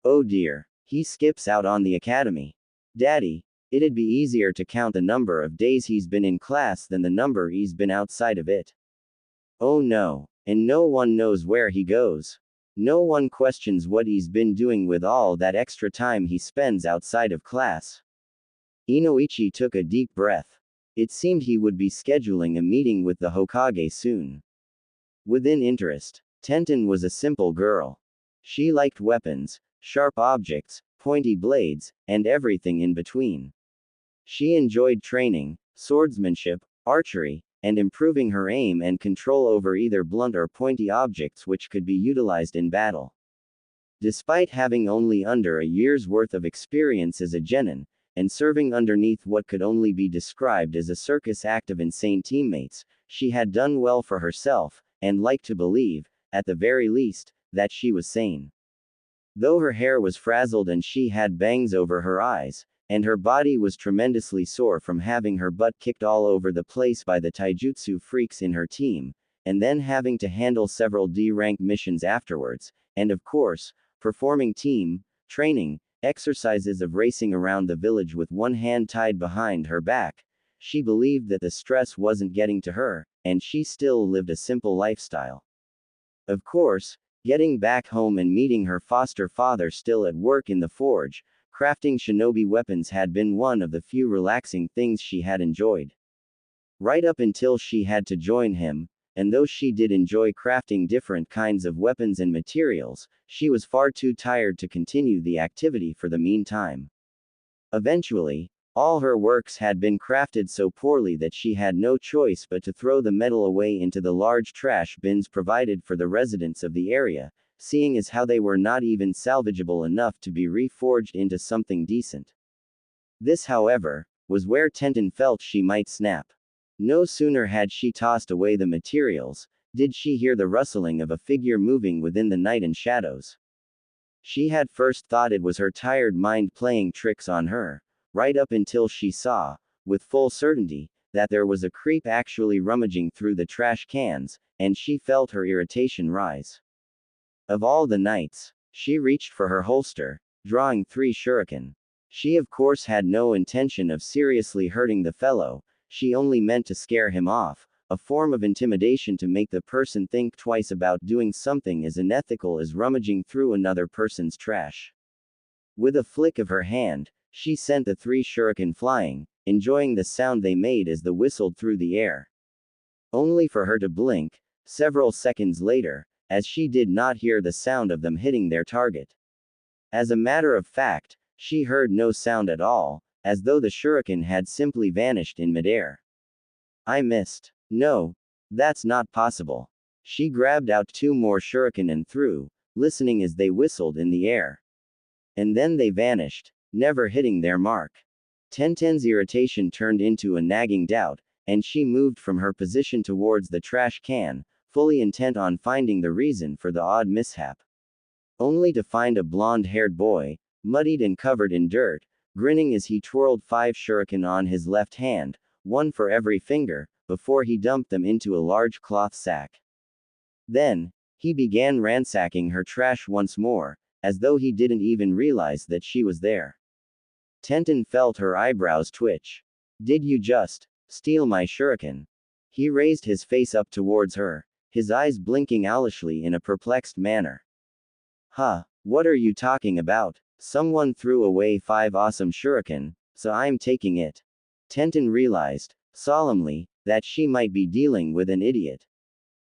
Oh dear. He skips out on the academy. Daddy, it'd be easier to count the number of days he's been in class than the number he's been outside of it. Oh no. And no one knows where he goes. No one questions what he's been doing with all that extra time he spends outside of class. Inoichi took a deep breath. It seemed he would be scheduling a meeting with the Hokage soon. Within interest, Tenten was a simple girl. She liked weapons, sharp objects, pointy blades, and everything in between. She enjoyed training, swordsmanship, archery, and improving her aim and control over either blunt or pointy objects which could be utilized in battle. Despite having only under a year's worth of experience as a genin, and serving underneath what could only be described as a circus act of insane teammates, she had done well for herself, and liked to believe, at the very least, that she was sane. Though her hair was frazzled and she had bangs over her eyes, and her body was tremendously sore from having her butt kicked all over the place by the taijutsu freaks in her team, and then having to handle several D-rank missions afterwards, and of course, performing team training exercises of racing around the village with one hand tied behind her back, she believed that the stress wasn't getting to her, and she still lived a simple lifestyle. Of course, getting back home and meeting her foster father still at work in the forge, crafting shinobi weapons had been one of the few relaxing things she had enjoyed. Right up until she had to join him, and though she did enjoy crafting different kinds of weapons and materials, she was far too tired to continue the activity for the meantime. Eventually, all her works had been crafted so poorly that she had no choice but to throw the metal away into the large trash bins provided for the residents of the area, seeing as how they were not even salvageable enough to be reforged into something decent. This, however, was where Tenten felt she might snap. No sooner had she tossed away the materials, did she hear the rustling of a figure moving within the night and shadows. She had first thought it was her tired mind playing tricks on her, right up until she saw, with full certainty, that there was a creep actually rummaging through the trash cans, and she felt her irritation rise. Of all the nights, she reached for her holster, drawing 3 shuriken. She of course had no intention of seriously hurting the fellow, she only meant to scare him off, a form of intimidation to make the person think twice about doing something as unethical as rummaging through another person's trash. With a flick of her hand, she sent the 3 shuriken flying, enjoying the sound they made as they whistled through the air. Only for her to blink, several seconds later, as she did not hear the sound of them hitting their target. As a matter of fact, she heard no sound at all, as though the shuriken had simply vanished in midair. I missed. No, that's not possible. She grabbed out 2 more shuriken and threw, listening as they whistled in the air. And then they vanished, never hitting their mark. Tenten's irritation turned into a nagging doubt, and she moved from her position towards the trash can, fully intent on finding the reason for the odd mishap. Only to find a blonde-haired boy, muddied and covered in dirt, grinning as he twirled 5 shuriken on his left hand, 1 for every finger, before he dumped them into a large cloth sack. Then, he began ransacking her trash once more, as though he didn't even realize that she was there. Tenten felt her eyebrows twitch. Did you just steal my shuriken? He raised his face up towards her, his eyes blinking owlishly in a perplexed manner. Huh, what are you talking about? Someone threw away 5 awesome shuriken, so I'm taking it. Tenten realized, solemnly, that she might be dealing with an idiot.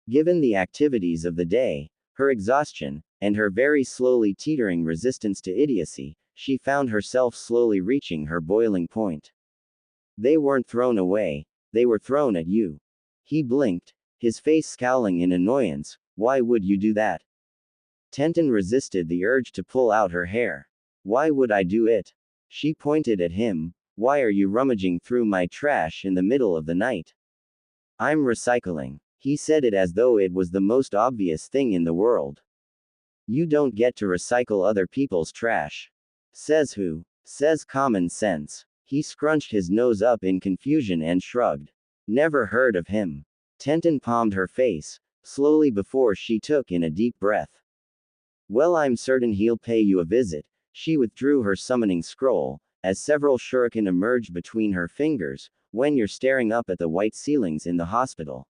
Given the activities of the day, her exhaustion, and her very slowly teetering resistance to idiocy, she found herself slowly reaching her boiling point. They weren't thrown away, they were thrown at you. He blinked, his face scowling in annoyance. Why would you do that? Tenten resisted the urge to pull out her hair. Why would I do it? She pointed at him. Why are you rummaging through my trash in the middle of the night? I'm recycling. He said it as though it was the most obvious thing in the world. You don't get to recycle other people's trash. Says who? Says common sense. He scrunched his nose up in confusion and shrugged. Never heard of him. Tenten palmed her face, slowly before she took in a deep breath. Well, I'm certain he'll pay you a visit. She withdrew her summoning scroll, as several shuriken emerged between her fingers, when you're staring up at the white ceilings in the hospital.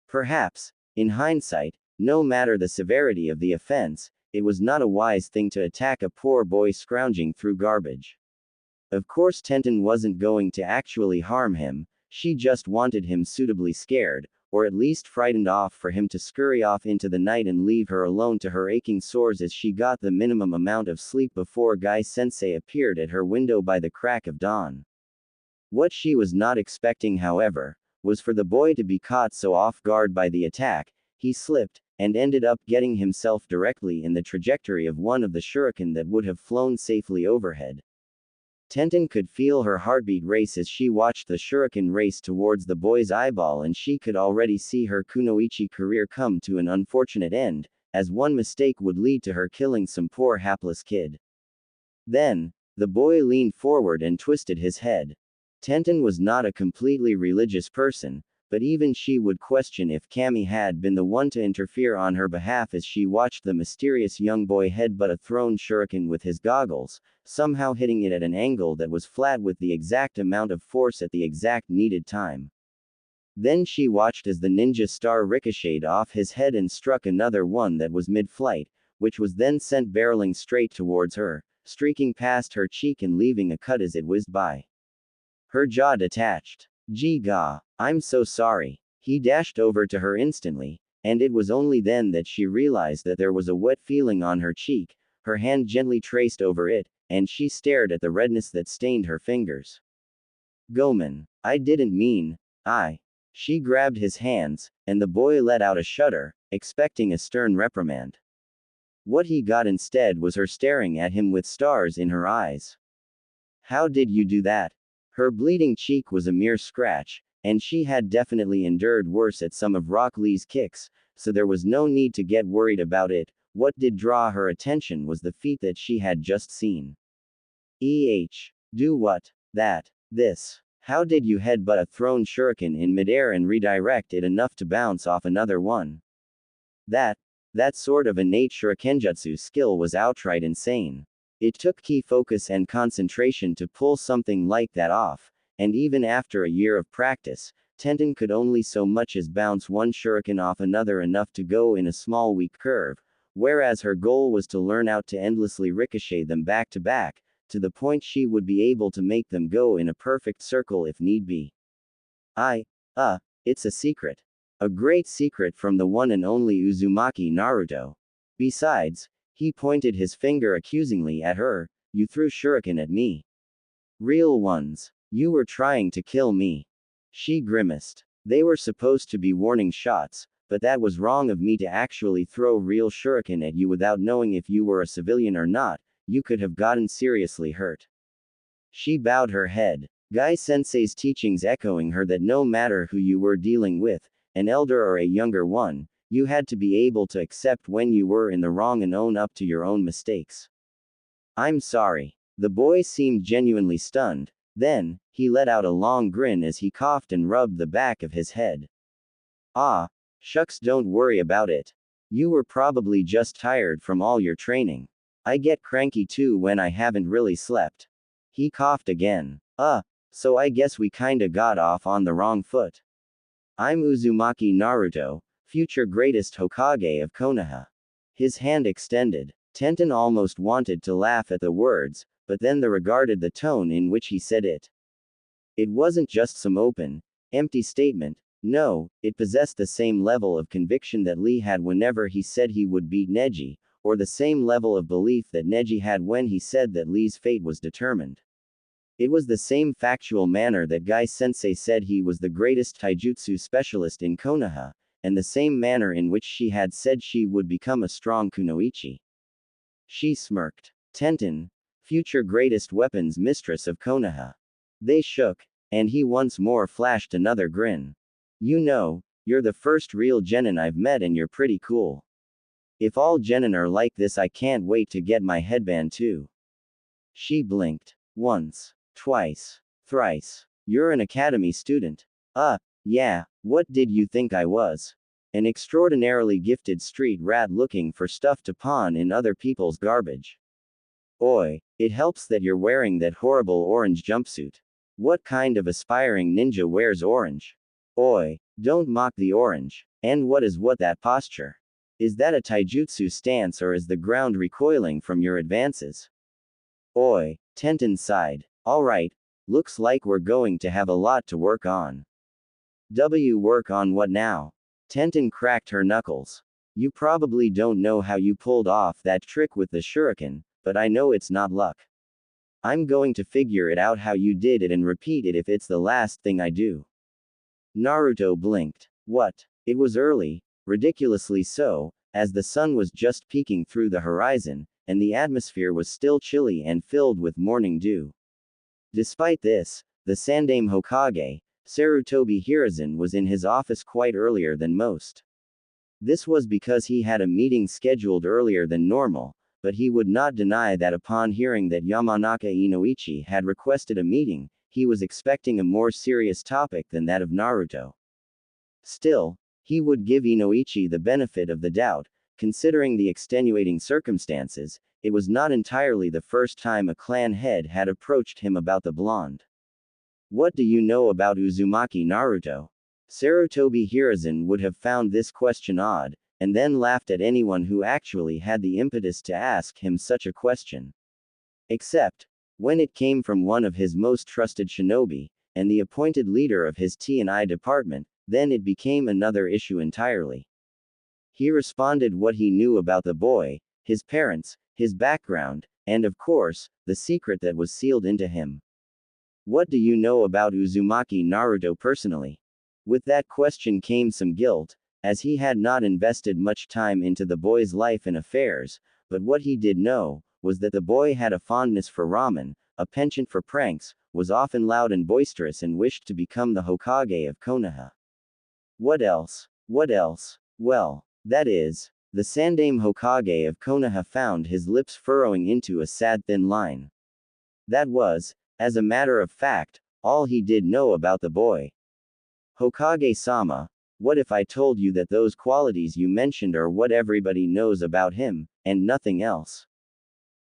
Perhaps, in hindsight, no matter the severity of the offense, it was not a wise thing to attack a poor boy scrounging through garbage. Of course Tenten wasn't going to actually harm him, she just wanted him suitably scared, or at least frightened off for him to scurry off into the night and leave her alone to her aching sores as she got the minimum amount of sleep before Guy Sensei appeared at her window by the crack of dawn. What she was not expecting, however, was for the boy to be caught so off guard by the attack. He slipped, and ended up getting himself directly in the trajectory of one of the shuriken that would have flown safely overhead. Tenten could feel her heartbeat race as she watched the shuriken race towards the boy's eyeball, and she could already see her kunoichi career come to an unfortunate end, as one mistake would lead to her killing some poor hapless kid. Then, the boy leaned forward and twisted his head. Tenten was not a completely religious person, but even she would question if Kami had been the one to interfere on her behalf as she watched the mysterious young boy headbutt a thrown shuriken with his goggles, somehow hitting it at an angle that was flat with the exact amount of force at the exact needed time. Then she watched as the ninja star ricocheted off his head and struck another one that was mid-flight, which was then sent barreling straight towards her, streaking past her cheek and leaving a cut as it whizzed by. Her jaw detached. Gee ga, I'm so sorry. He dashed over to her instantly, and it was only then that she realized that there was a wet feeling on her cheek. Her hand gently traced over it, and she stared at the redness that stained her fingers. Gomen, I didn't mean, I. She grabbed his hands, and the boy let out a shudder, expecting a stern reprimand. What he got instead was her staring at him with stars in her eyes. How did you do that? Her bleeding cheek was a mere scratch, and she had definitely endured worse at some of Rock Lee's kicks, so there was no need to get worried about it. What did draw her attention was the feat that she had just seen. Do what? That. This. How did you headbutt a thrown shuriken in midair and redirect it enough to bounce off another one? That sort of innate shurikenjutsu skill was outright insane. It took key focus and concentration to pull something like that off, and even after a year of practice, Tenten could only so much as bounce one shuriken off another enough to go in a small weak curve, whereas her goal was to learn how to endlessly ricochet them back to back, to the point she would be able to make them go in a perfect circle if need be. It's a secret. A great secret from the one and only Uzumaki Naruto. Besides, he pointed his finger accusingly at her, you threw shuriken at me. Real ones. You were trying to kill me. She grimaced. They were supposed to be warning shots, but that was wrong of me to actually throw real shuriken at you without knowing if you were a civilian or not. You could have gotten seriously hurt. She bowed her head. Gai-sensei's teachings echoing her that no matter who you were dealing with, an elder or a younger one, you had to be able to accept when you were in the wrong and own up to your own mistakes. I'm sorry. The boy seemed genuinely stunned. Then, he let out a long grin as he coughed and rubbed the back of his head. Shucks, don't worry about it. You were probably just tired from all your training. I get cranky too when I haven't really slept. He coughed again. So I guess we kinda got off on the wrong foot. I'm Uzumaki Naruto, future greatest Hokage of Konoha. His hand extended. Tenten almost wanted to laugh at the words, but then regarded the tone in which he said it. It wasn't just some open, empty statement. No, it possessed the same level of conviction that Lee had whenever he said he would beat Neji, or the same level of belief that Neji had when he said that Lee's fate was determined. It was the same factual manner that Gai-sensei said he was the greatest taijutsu specialist in Konoha, and the same manner in which she had said she would become a strong kunoichi. She smirked. Tenten, future greatest weapons mistress of Konoha. They shook, and he once more flashed another grin. You know, you're the first real genin I've met and you're pretty cool. If all genin are like this, I can't wait to get my headband too. She blinked. Once. Twice. Thrice. You're an academy student. Yeah, what did you think I was? An extraordinarily gifted street rat looking for stuff to pawn in other people's garbage. Oi, it helps that you're wearing that horrible orange jumpsuit. What kind of aspiring ninja wears orange? Oi, don't mock the orange. And what is that posture? Is that a taijutsu stance or is the ground recoiling from your advances? Oi, Tenten sighed. Alright, looks like we're going to have a lot to work on. Work on what now? Tenten cracked her knuckles. You probably don't know how you pulled off that trick with the shuriken, but I know it's not luck. I'm going to figure it out how you did it and repeat it if it's the last thing I do. Naruto blinked. What? It was early, ridiculously so, as the sun was just peeking through the horizon, and the atmosphere was still chilly and filled with morning dew. Despite this, the Sandaime Hokage, Sarutobi Hiruzen, was in his office quite earlier than most. This was because he had a meeting scheduled earlier than normal, but he would not deny that upon hearing that Yamanaka Inoichi had requested a meeting, he was expecting a more serious topic than that of Naruto. Still, he would give Inoichi the benefit of the doubt, considering the extenuating circumstances. It was not entirely the first time a clan head had approached him about the blonde. What do you know about Uzumaki Naruto? Sarutobi Hiruzen would have found this question odd, and then laughed at anyone who actually had the impetus to ask him such a question. Except, when it came from one of his most trusted shinobi, and the appointed leader of his T&I department, then it became another issue entirely. He responded what he knew about the boy, his parents, his background, and of course, the secret that was sealed into him. What do you know about Uzumaki Naruto personally? With that question came some guilt, as he had not invested much time into the boy's life and affairs, but what he did know was that the boy had a fondness for ramen, a penchant for pranks, was often loud and boisterous, and wished to become the Hokage of Konoha. What else? What else? Well, that is, the Sandaime Hokage of Konoha found his lips furrowing into a sad thin line. That was, as a matter of fact, all he did know about the boy. Hokage-sama, what if I told you that those qualities you mentioned are what everybody knows about him, and nothing else?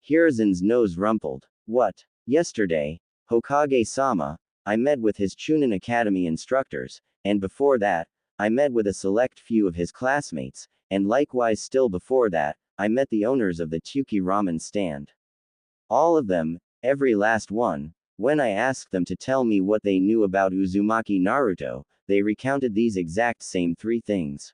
Hiruzen's nose rumpled. What? Yesterday, Hokage-sama, I met with his Chunin Academy instructors, and before that, I met with a select few of his classmates, and likewise still before that, I met the owners of the Tsuki ramen stand. All of them, every last one, when I asked them to tell me what they knew about Uzumaki Naruto, they recounted these exact same three things.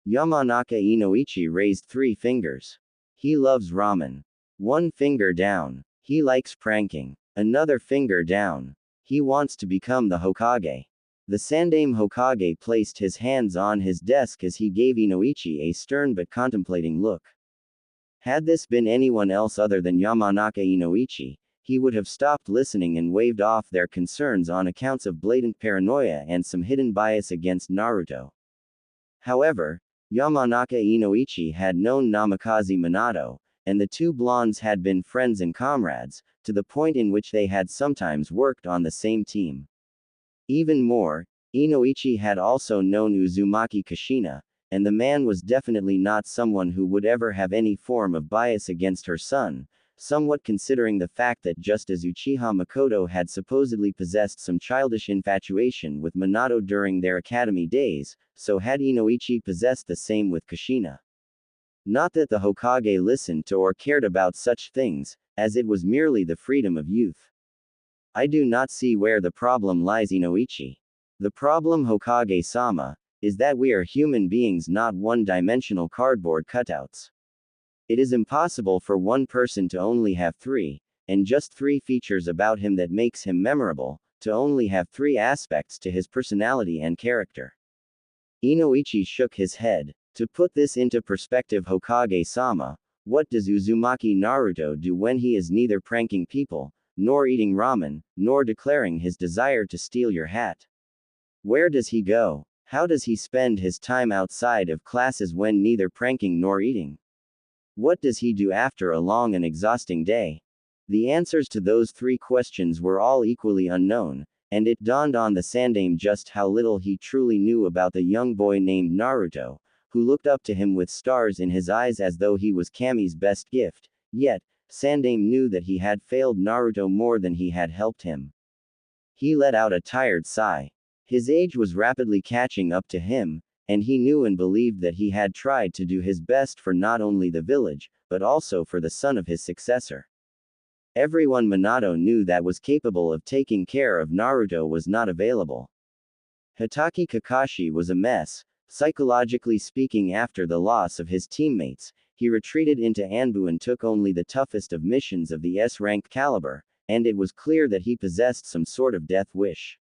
Yamanaka Inoichi raised 3 fingers. He loves ramen. 1 finger down. He likes pranking. Another finger down. He wants to become the Hokage. The Sandaime Hokage placed his hands on his desk as he gave Inoichi a stern but contemplating look. Had this been anyone else other than Yamanaka Inoichi, he would have stopped listening and waved off their concerns on accounts of blatant paranoia and some hidden bias against Naruto. However, Yamanaka Inoichi had known Namikaze Minato, and the two blondes had been friends and comrades, to the point in which they had sometimes worked on the same team. Even more, Inoichi had also known Uzumaki Kushina, and the man was definitely not someone who would ever have any form of bias against her son, somewhat considering the fact that just as Uchiha Makoto had supposedly possessed some childish infatuation with Minato during their academy days, so had Inoichi possessed the same with Kushina. Not that the Hokage listened to or cared about such things, as it was merely the freedom of youth. I do not see where the problem lies, Inoichi. The problem, Hokage-sama, is that we are human beings, not one-dimensional cardboard cutouts. It is impossible for one person to only have 3, and just 3 features about him that makes him memorable, to only have 3 aspects to his personality and character. Inoichi shook his head. To put this into perspective, Hokage-sama, what does Uzumaki Naruto do when he is neither pranking people, nor eating ramen, nor declaring his desire to steal your hat? Where does he go? How does he spend his time outside of classes when neither pranking nor eating? What does he do after a long and exhausting day? The answers to those 3 questions were all equally unknown, and it dawned on the Sandaime just how little he truly knew about the young boy named Naruto, who looked up to him with stars in his eyes as though he was Kami's best gift. Yet, Sandaime knew that he had failed Naruto more than he had helped him. He let out a tired sigh. His age was rapidly catching up to him, and he knew and believed that he had tried to do his best for not only the village, but also for the son of his successor. Everyone Minato knew that was capable of taking care of Naruto was not available. Hitaki Kakashi was a mess, psychologically speaking. After the loss of his teammates, he retreated into Anbu and took only the toughest of missions of the S-rank caliber, and it was clear that he possessed some sort of death wish.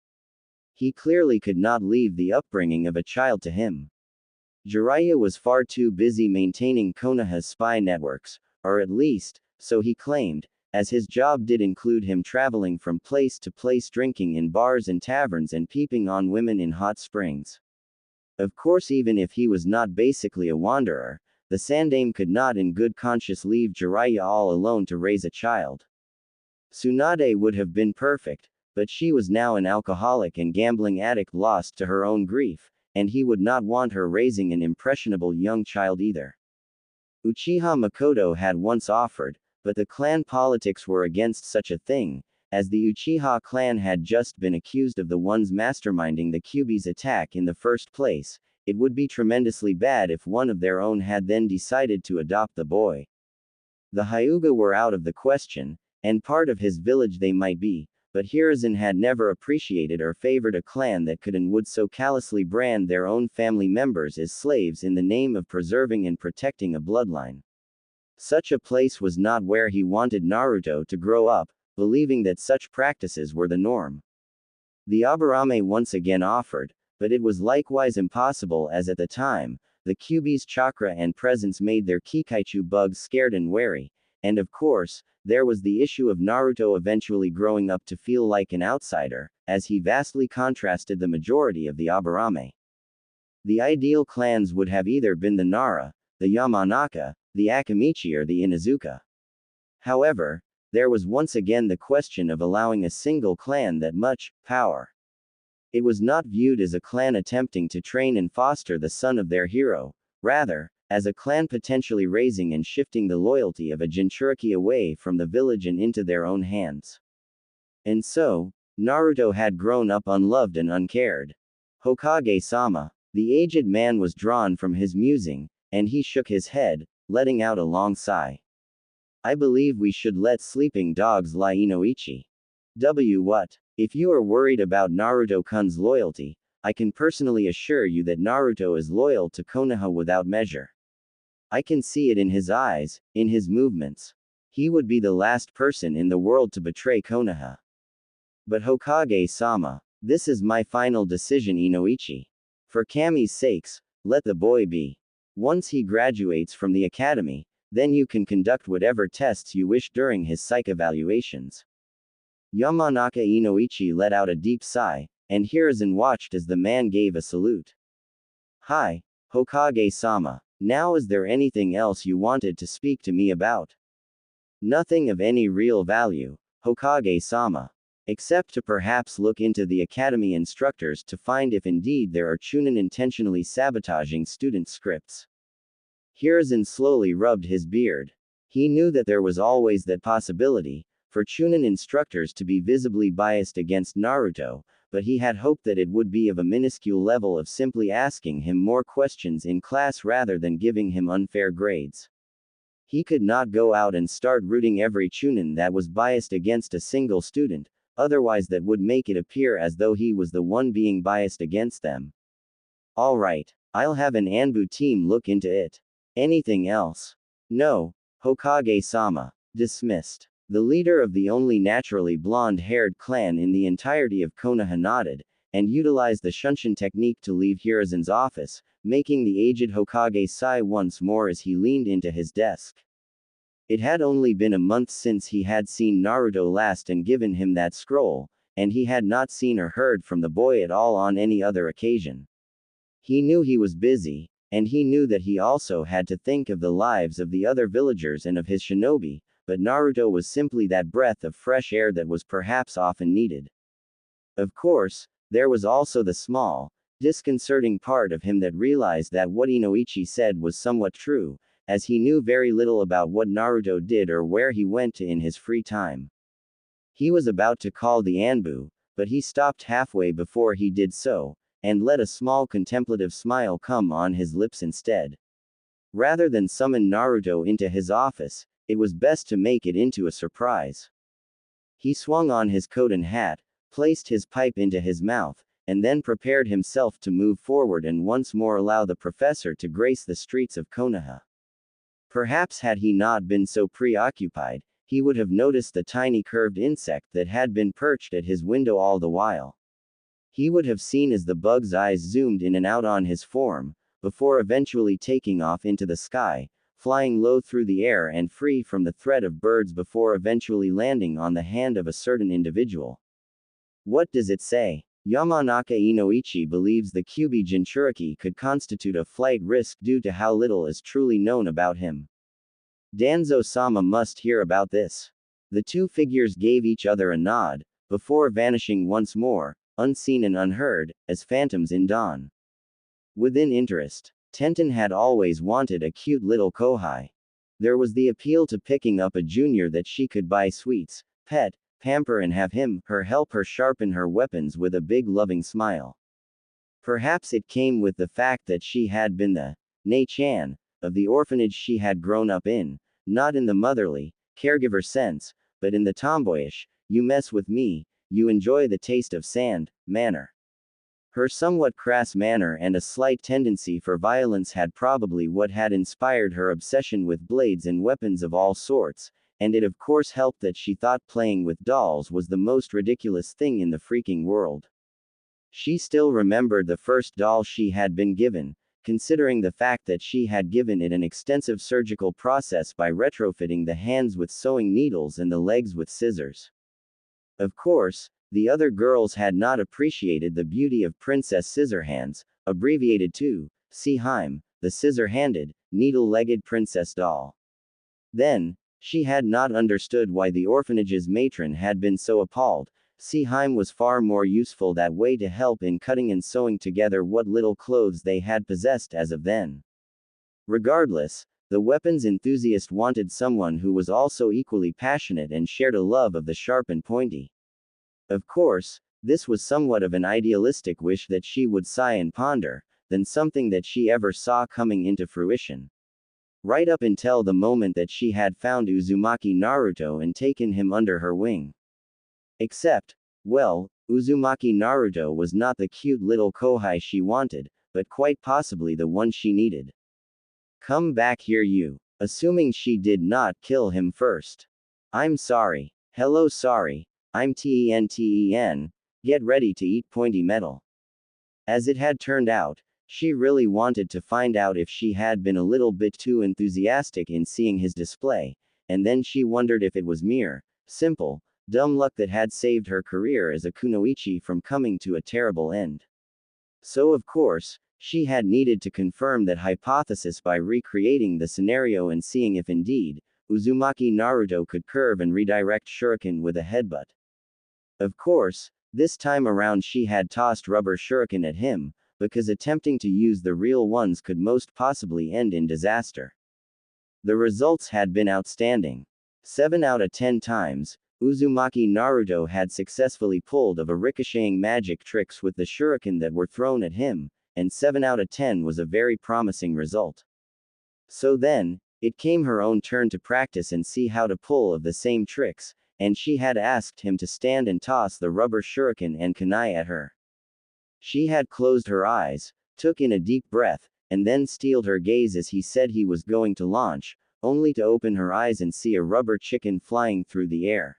He clearly could not leave the upbringing of a child to him. Jiraiya was far too busy maintaining Konoha's spy networks, or at least, so he claimed, as his job did include him traveling from place to place drinking in bars and taverns and peeping on women in hot springs. Of course, even if he was not basically a wanderer, the Sandaime could not in good conscience leave Jiraiya all alone to raise a child. Tsunade would have been perfect, but she was now an alcoholic and gambling addict lost to her own grief, and he would not want her raising an impressionable young child either. Uchiha Makoto had once offered, but the clan politics were against such a thing, as the Uchiha clan had just been accused of the ones masterminding the Kyuubi's attack in the first place. It would be tremendously bad if one of their own had then decided to adopt the boy. The Hyuga were out of the question, and part of his village they might be, but Hiruzen had never appreciated or favored a clan that could and would so callously brand their own family members as slaves in the name of preserving and protecting a bloodline. Such a place was not where he wanted Naruto to grow up, believing that such practices were the norm. The Aburame once again offered, but it was likewise impossible as at the time, the Kyuubi's chakra and presence made their Kikaichu bugs scared and wary, and of course, there was the issue of Naruto eventually growing up to feel like an outsider, as he vastly contrasted the majority of the Aburame. The ideal clans would have either been the Nara, the Yamanaka, the Akamichi or the Inuzuka. However, there was once again the question of allowing a single clan that much power. It was not viewed as a clan attempting to train and foster the son of their hero, rather, as a clan potentially raising and shifting the loyalty of a Jinchuriki away from the village and into their own hands. And so, Naruto had grown up unloved and uncared. Hokage-sama. The aged man was drawn from his musing, and he shook his head, letting out a long sigh. I believe we should let sleeping dogs lie, Inoichi. What? If you are worried about Naruto-kun's loyalty, I can personally assure you that Naruto is loyal to Konoha without measure. I can see it in his eyes, in his movements. He would be the last person in the world to betray Konoha. But Hokage-sama, this is my final decision, Inoichi. For Kami's sakes, let the boy be. Once he graduates from the academy, then you can conduct whatever tests you wish during his psych evaluations. Yamanaka Inoichi let out a deep sigh, and Hiruzen watched as the man gave a salute. Hi, Hokage-sama. Now, is there anything else you wanted to speak to me about? Nothing of any real value, Hokage-sama. Except to perhaps look into the academy instructors to find if indeed there are Chunin intentionally sabotaging student scripts. Hiruzen slowly rubbed his beard. He knew that there was always that possibility, for Chunin instructors to be visibly biased against Naruto, but he had hoped that it would be of a minuscule level of simply asking him more questions in class rather than giving him unfair grades. He could not go out and start rooting every Chunin that was biased against a single student, otherwise that would make it appear as though he was the one being biased against them. Alright, I'll have an Anbu team look into it. Anything else? No, Hokage-sama. Dismissed. The leader of the only naturally blonde-haired clan in the entirety of Konoha nodded, and utilized the Shunshin technique to leave Hiruzen's office, making the aged Hokage sigh once more as he leaned into his desk. It had only been a month since he had seen Naruto last and given him that scroll, and he had not seen or heard from the boy at all on any other occasion. He knew he was busy, and he knew that he also had to think of the lives of the other villagers and of his shinobi, but Naruto was simply that breath of fresh air that was perhaps often needed. Of course, there was also the small, disconcerting part of him that realized that what Inoichi said was somewhat true, as he knew very little about what Naruto did or where he went to in his free time. He was about to call the Anbu, but he stopped halfway before he did so, and let a small contemplative smile come on his lips instead. Rather than summon Naruto into his office, it was best to make it into a surprise. He swung on his coat and hat, placed his pipe into his mouth, and then prepared himself to move forward and once more allow the professor to grace the streets of Konoha. Perhaps had he not been so preoccupied, he would have noticed the tiny curved insect that had been perched at his window all the while. He would have seen as the bug's eyes zoomed in and out on his form, before eventually taking off into the sky, flying low through the air and free from the threat of birds before eventually landing on the hand of a certain individual. What does it say? Yamanaka Inoichi believes the Kyubi Jinchuriki could constitute a flight risk due to how little is truly known about him. Danzo-sama must hear about this. The two figures gave each other a nod, before vanishing once more, unseen and unheard, as phantoms in dawn. Within interest, Tenten had always wanted a cute little kohai. There was the appeal to picking up a junior that she could buy sweets, pet, pamper and have him, her help her sharpen her weapons with a big loving smile. Perhaps it came with the fact that she had been the Nei-chan of the orphanage she had grown up in, not in the motherly, caregiver sense, but in the tomboyish, you mess with me, you enjoy the taste of sand, manner. Her somewhat crass manner and a slight tendency for violence had probably what had inspired her obsession with blades and weapons of all sorts, and it of course helped that she thought playing with dolls was the most ridiculous thing in the freaking world. She still remembered the first doll she had been given, considering the fact that she had given it an extensive surgical process by retrofitting the hands with sewing needles and the legs with scissors. Of course, the other girls had not appreciated the beauty of Princess Scissorhands, abbreviated to Seeheim, the scissor-handed, needle-legged princess doll. Then, she had not understood why the orphanage's matron had been so appalled. Seeheim was far more useful that way to help in cutting and sewing together what little clothes they had possessed as of then. Regardless, the weapons enthusiast wanted someone who was also equally passionate and shared a love of the sharp and pointy. Of course, this was somewhat of an idealistic wish that she would sigh and ponder, than something that she ever saw coming into fruition. Right up until the moment that she had found Uzumaki Naruto and taken him under her wing. Except, well, Uzumaki Naruto was not the cute little kohai she wanted, but quite possibly the one she needed. Come back here you. Assuming she did not kill him first. I'm sorry. Hello sorry. I'm Ten. Get ready to eat pointy metal. As it had turned out, she really wanted to find out if she had been a little bit too enthusiastic in seeing his display, and then she wondered if it was mere, simple, dumb luck that had saved her career as a kunoichi from coming to a terrible end. So of course, she had needed to confirm that hypothesis by recreating the scenario and seeing if indeed, Uzumaki Naruto could curve and redirect shuriken with a headbutt. Of course, this time around she had tossed rubber shuriken at him, because attempting to use the real ones could most possibly end in disaster. The results had been outstanding. 7 out of 10 times, Uzumaki Naruto had successfully pulled of a ricocheting magic tricks with the shuriken that were thrown at him, and 7 out of 10 was a very promising result. So then, it came her own turn to practice and see how to pull of the same tricks, and she had asked him to stand and toss the rubber shuriken and kunai at her. She had closed her eyes, took in a deep breath, and then steeled her gaze as he said he was going to launch, only to open her eyes and see a rubber chicken flying through the air.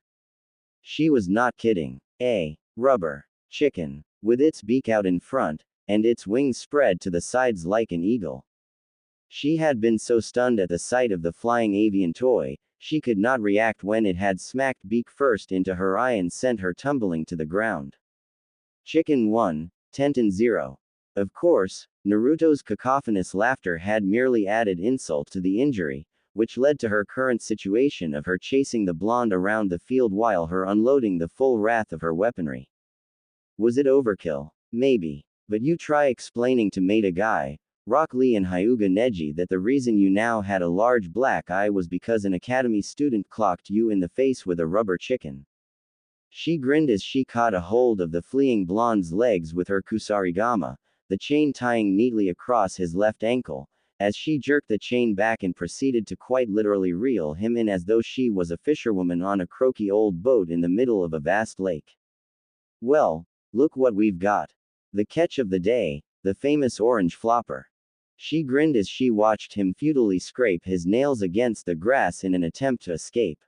She was not kidding. A rubber chicken, with its beak out in front, and its wings spread to the sides like an eagle. She had been so stunned at the sight of the flying avian toy, she could not react when it had smacked beak first into her eye and sent her tumbling to the ground. Chicken 1, Tenten 0. Of course, Naruto's cacophonous laughter had merely added insult to the injury, which led to her current situation of her chasing the blonde around the field while her unloading the full wrath of her weaponry. Was it overkill? Maybe. But you try explaining to Maida Guy, Rock Lee and Hyuga Neji that the reason you now had a large black eye was because an academy student clocked you in the face with a rubber chicken. She grinned as she caught a hold of the fleeing blonde's legs with her kusarigama, the chain tying neatly across his left ankle, as she jerked the chain back and proceeded to quite literally reel him in as though she was a fisherwoman on a croaky old boat in the middle of a vast lake. Well, look what we've got. The catch of the day, the famous orange flopper. She grinned as she watched him futilely scrape his nails against the grass in an attempt to escape.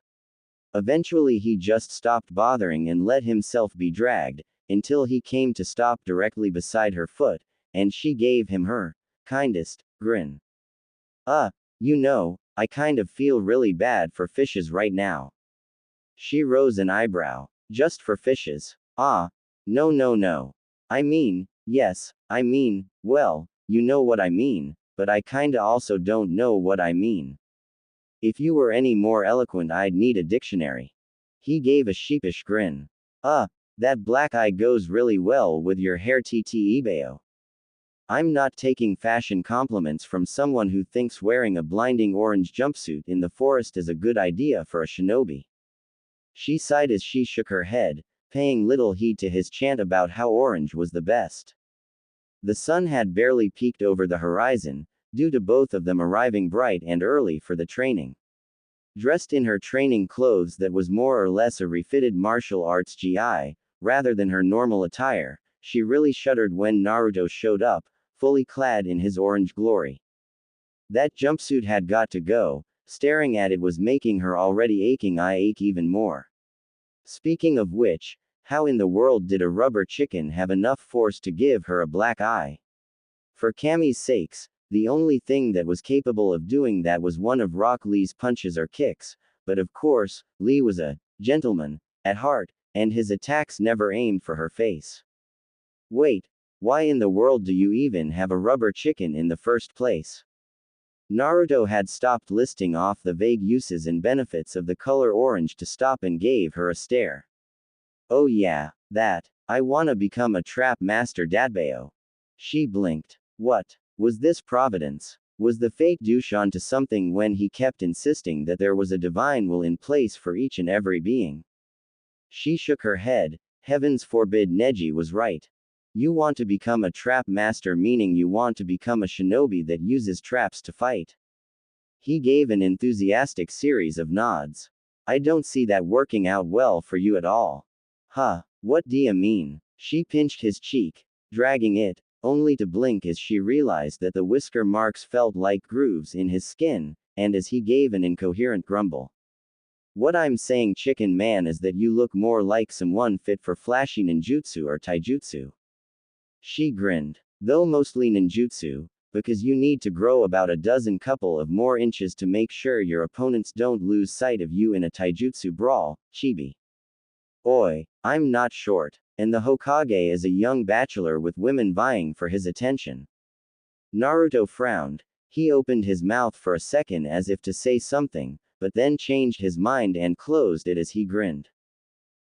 Eventually he just stopped bothering and let himself be dragged, until he came to stop directly beside her foot, and she gave him her kindest grin. You know, I kind of feel really bad for fishes right now. She rose an eyebrow. Just for fishes? No, no, no. I mean, yes, well, you know what I mean, but I kinda also don't know what I mean. If you were any more eloquent, I'd need a dictionary. He gave a sheepish grin. That black eye goes really well with your hair, ttebao. I'm not taking fashion compliments from someone who thinks wearing a blinding orange jumpsuit in the forest is a good idea for a shinobi. She sighed as she shook her head, paying little heed to his chant about how orange was the best. The sun had barely peeked over the horizon, due to both of them arriving bright and early for the training. Dressed in her training clothes that was more or less a refitted martial arts GI, rather than her normal attire, she really shuddered when Naruto showed up, fully clad in his orange glory. That jumpsuit had got to go. Staring at it was making her already aching eye ache even more. Speaking of which, how in the world did a rubber chicken have enough force to give her a black eye? For Cammy's sakes, the only thing that was capable of doing that was one of Rock Lee's punches or kicks, but of course, Lee was a gentleman at heart, and his attacks never aimed for her face. Wait, why in the world do you even have a rubber chicken in the first place? Naruto had stopped listing off the vague uses and benefits of the color orange to stop and gave her a stare. Oh yeah, that. I wanna become a trap master dadbao. She blinked. What? Was this providence? Was the fate douche onto something when he kept insisting that there was a divine will in place for each and every being? She shook her head. Heavens forbid Neji was right. You want to become a trap master, meaning you want to become a shinobi that uses traps to fight. He gave an enthusiastic series of nods. I don't see that working out well for you at all. What do you mean? She pinched his cheek, dragging it, only to blink as she realized that the whisker marks felt like grooves in his skin, and as he gave an incoherent grumble. What I'm saying, chicken man, is that you look more like someone fit for flashy ninjutsu or taijutsu. She grinned. Though mostly ninjutsu, because you need to grow about a dozen couple of more inches to make sure your opponents don't lose sight of you in a taijutsu brawl, chibi. Oi, I'm not short, and the Hokage is a young bachelor with women vying for his attention. Naruto frowned. He opened his mouth for a second as if to say something, but then changed his mind and closed it as he grinned.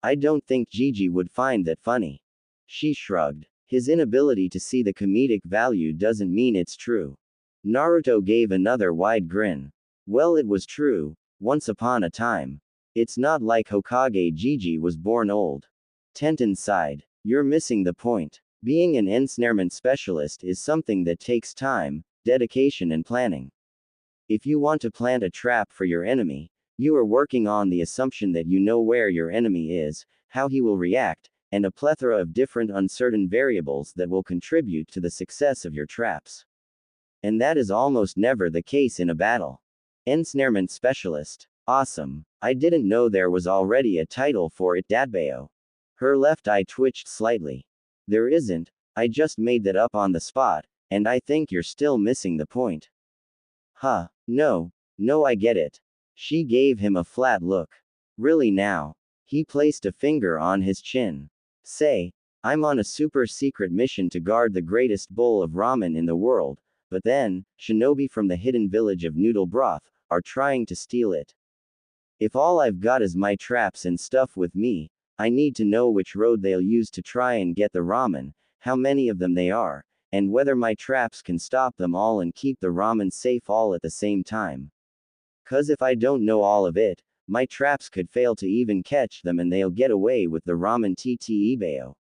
I don't think Gigi would find that funny. She shrugged. His inability to see the comedic value doesn't mean it's true. Naruto gave another wide grin. Well, it was true, once upon a time. It's not like Hokage Gigi was born old. Tenten sighed. You're missing the point. Being an ensnarement specialist is something that takes time, dedication, and planning. If you want to plant a trap for your enemy, you are working on the assumption that you know where your enemy is, how he will react, and a plethora of different uncertain variables that will contribute to the success of your traps. And that is almost never the case in a battle. Ensnarement specialist. Awesome. I didn't know there was already a title for it, dadbao. Her left eye twitched slightly. There isn't, I just made that up on the spot, and I think you're still missing the point. No, I get it. She gave him a flat look. Really now? He placed a finger on his chin. Say, I'm on a super secret mission to guard the greatest bowl of ramen in the world, but then, shinobi from the hidden village of Noodle Broth are trying to steal it. If all I've got is my traps and stuff with me, I need to know which road they'll use to try and get the ramen, how many of them they are, and whether my traps can stop them all and keep the ramen safe all at the same time. 'Cause if I don't know all of it, my traps could fail to even catch them and they'll get away with the ramen ttebao.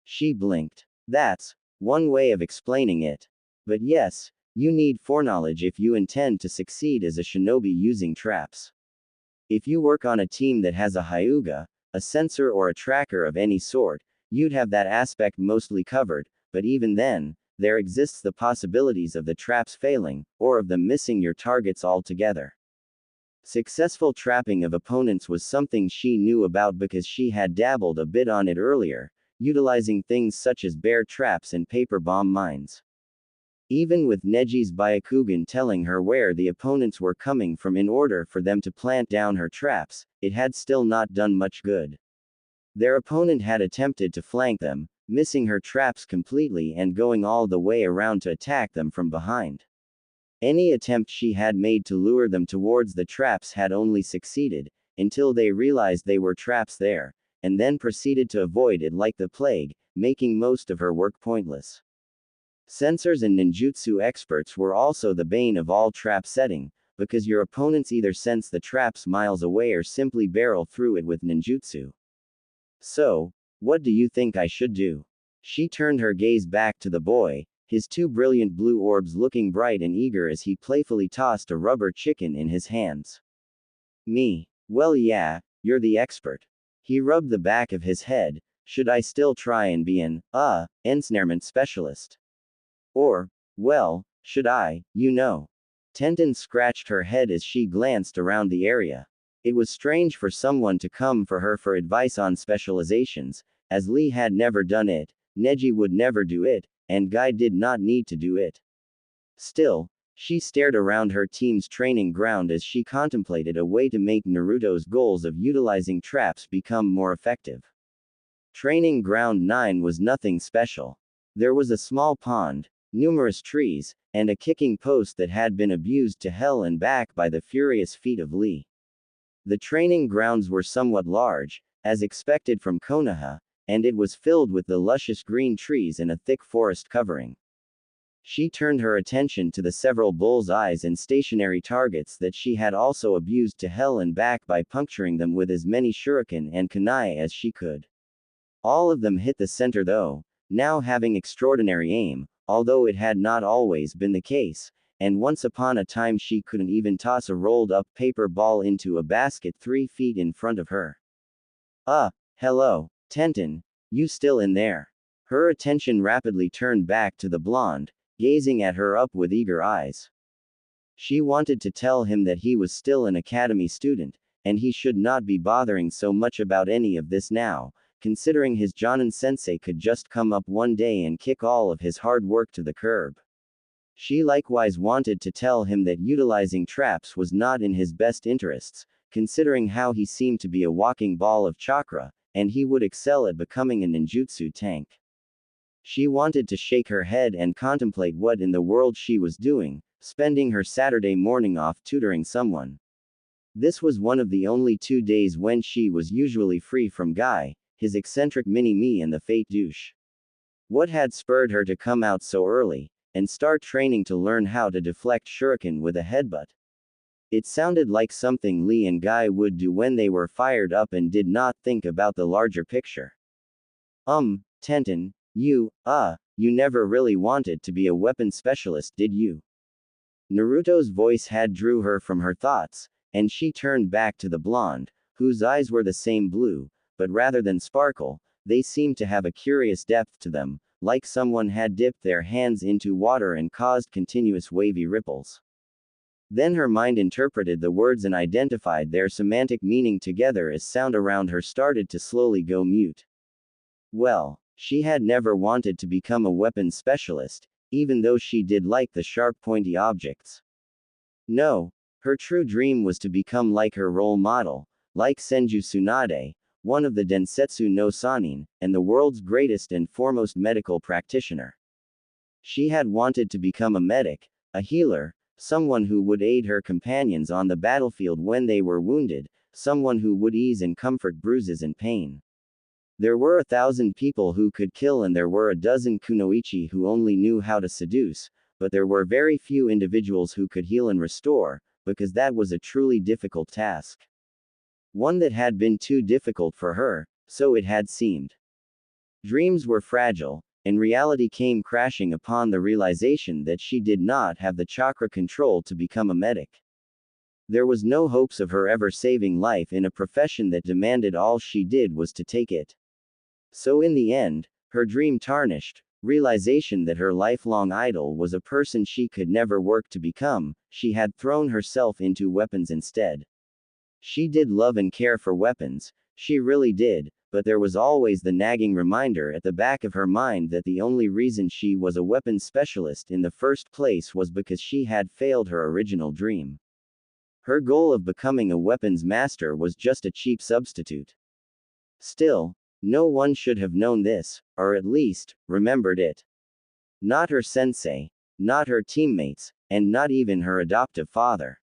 She blinked. That's one way of explaining it. But yes, you need foreknowledge if you intend to succeed as a shinobi using traps. If you work on a team that has a hyuga, a sensor or a tracker of any sort, you'd have that aspect mostly covered, but even then, there exists the possibilities of the traps failing, or of them missing your targets altogether. Successful trapping of opponents was something she knew about because she had dabbled a bit on it earlier, utilizing things such as bear traps and paper bomb mines. Even with Neji's Byakugan telling her where the opponents were coming from in order for them to plant down her traps, it had still not done much good. Their opponent had attempted to flank them, missing her traps completely and going all the way around to attack them from behind. Any attempt she had made to lure them towards the traps had only succeeded, until they realized they were traps there, and then proceeded to avoid it like the plague, making most of her work pointless. Sensors and ninjutsu experts were also the bane of all trap setting, because your opponents either sense the traps miles away or simply barrel through it with ninjutsu. So, what do you think I should do? She turned her gaze back to the boy, his two brilliant blue orbs looking bright and eager as he playfully tossed a rubber chicken in his hands. Me. Well, yeah, you're the expert. He rubbed the back of his head. Should I still try and be an, ensnarement specialist? Or, well, should I, Tenten scratched her head as she glanced around the area. It was strange for someone to come for her for advice on specializations, as Lee had never done it, Neji would never do it, and Guy did not need to do it. Still, she stared around her team's training ground as she contemplated a way to make Naruto's goals of utilizing traps become more effective. Training ground 9 was nothing special. There was a small pond, numerous trees, and a kicking post that had been abused to hell and back by the furious feet of Lee. The training grounds were somewhat large, as expected from Konoha, and it was filled with the luscious green trees and a thick forest covering. She turned her attention to the several bull's eyes and stationary targets that she had also abused to hell and back by puncturing them with as many shuriken and kunai as she could. All of them hit the center though, now having extraordinary aim, although it had not always been the case, and once upon a time she couldn't even toss a rolled-up paper ball into a basket 3 feet in front of her. Hello, Tenten, you still in there? Her attention rapidly turned back to the blonde, gazing at her up with eager eyes. She wanted to tell him that he was still an academy student, and he should not be bothering so much about any of this now, considering his Jonin-sensei could just come up one day and kick all of his hard work to the curb. She likewise wanted to tell him that utilizing traps was not in his best interests, considering how he seemed to be a walking ball of chakra, and he would excel at becoming a ninjutsu tank. She wanted to shake her head and contemplate what in the world she was doing, spending her Saturday morning off tutoring someone. This was one of the only 2 days when she was usually free from Guy, his eccentric mini-me and the fate douche. What had spurred her to come out so early, and start training to learn how to deflect shuriken with a headbutt? It sounded like something Lee and Guy would do when they were fired up and did not think about the larger picture. Tenten, you never really wanted to be a weapon specialist, did you? Naruto's voice had drew her from her thoughts, and she turned back to the blonde, whose eyes were the same blue, but rather than sparkle, they seemed to have a curious depth to them, like someone had dipped their hands into water and caused continuous wavy ripples. Then her mind interpreted the words and identified their semantic meaning together as sound around her started to slowly go mute. Well, she had never wanted to become a weapons specialist, even though she did like the sharp pointy objects. No, her true dream was to become like her role model, like Senju Tsunade, one of the Densetsu no Sanin, and the world's greatest and foremost medical practitioner. She had wanted to become a medic, a healer, someone who would aid her companions on the battlefield when they were wounded, someone who would ease and comfort bruises and pain. There were 1,000 people who could kill and there were a dozen kunoichi who only knew how to seduce, but there were very few individuals who could heal and restore, because that was a truly difficult task. One that had been too difficult for her, so it had seemed. Dreams were fragile, and reality came crashing upon the realization that she did not have the chakra control to become a medic. There was no hopes of her ever saving life in a profession that demanded all she did was to take it. So in the end, her dream tarnished, realization that her lifelong idol was a person she could never work to become, she had thrown herself into weapons instead. She did love and care for weapons, she really did, but there was always the nagging reminder at the back of her mind that the only reason she was a weapons specialist in the first place was because she had failed her original dream. Her goal of becoming a weapons master was just a cheap substitute. Still, no one should have known this, or at least, remembered it. Not her sensei, not her teammates, and not even her adoptive father.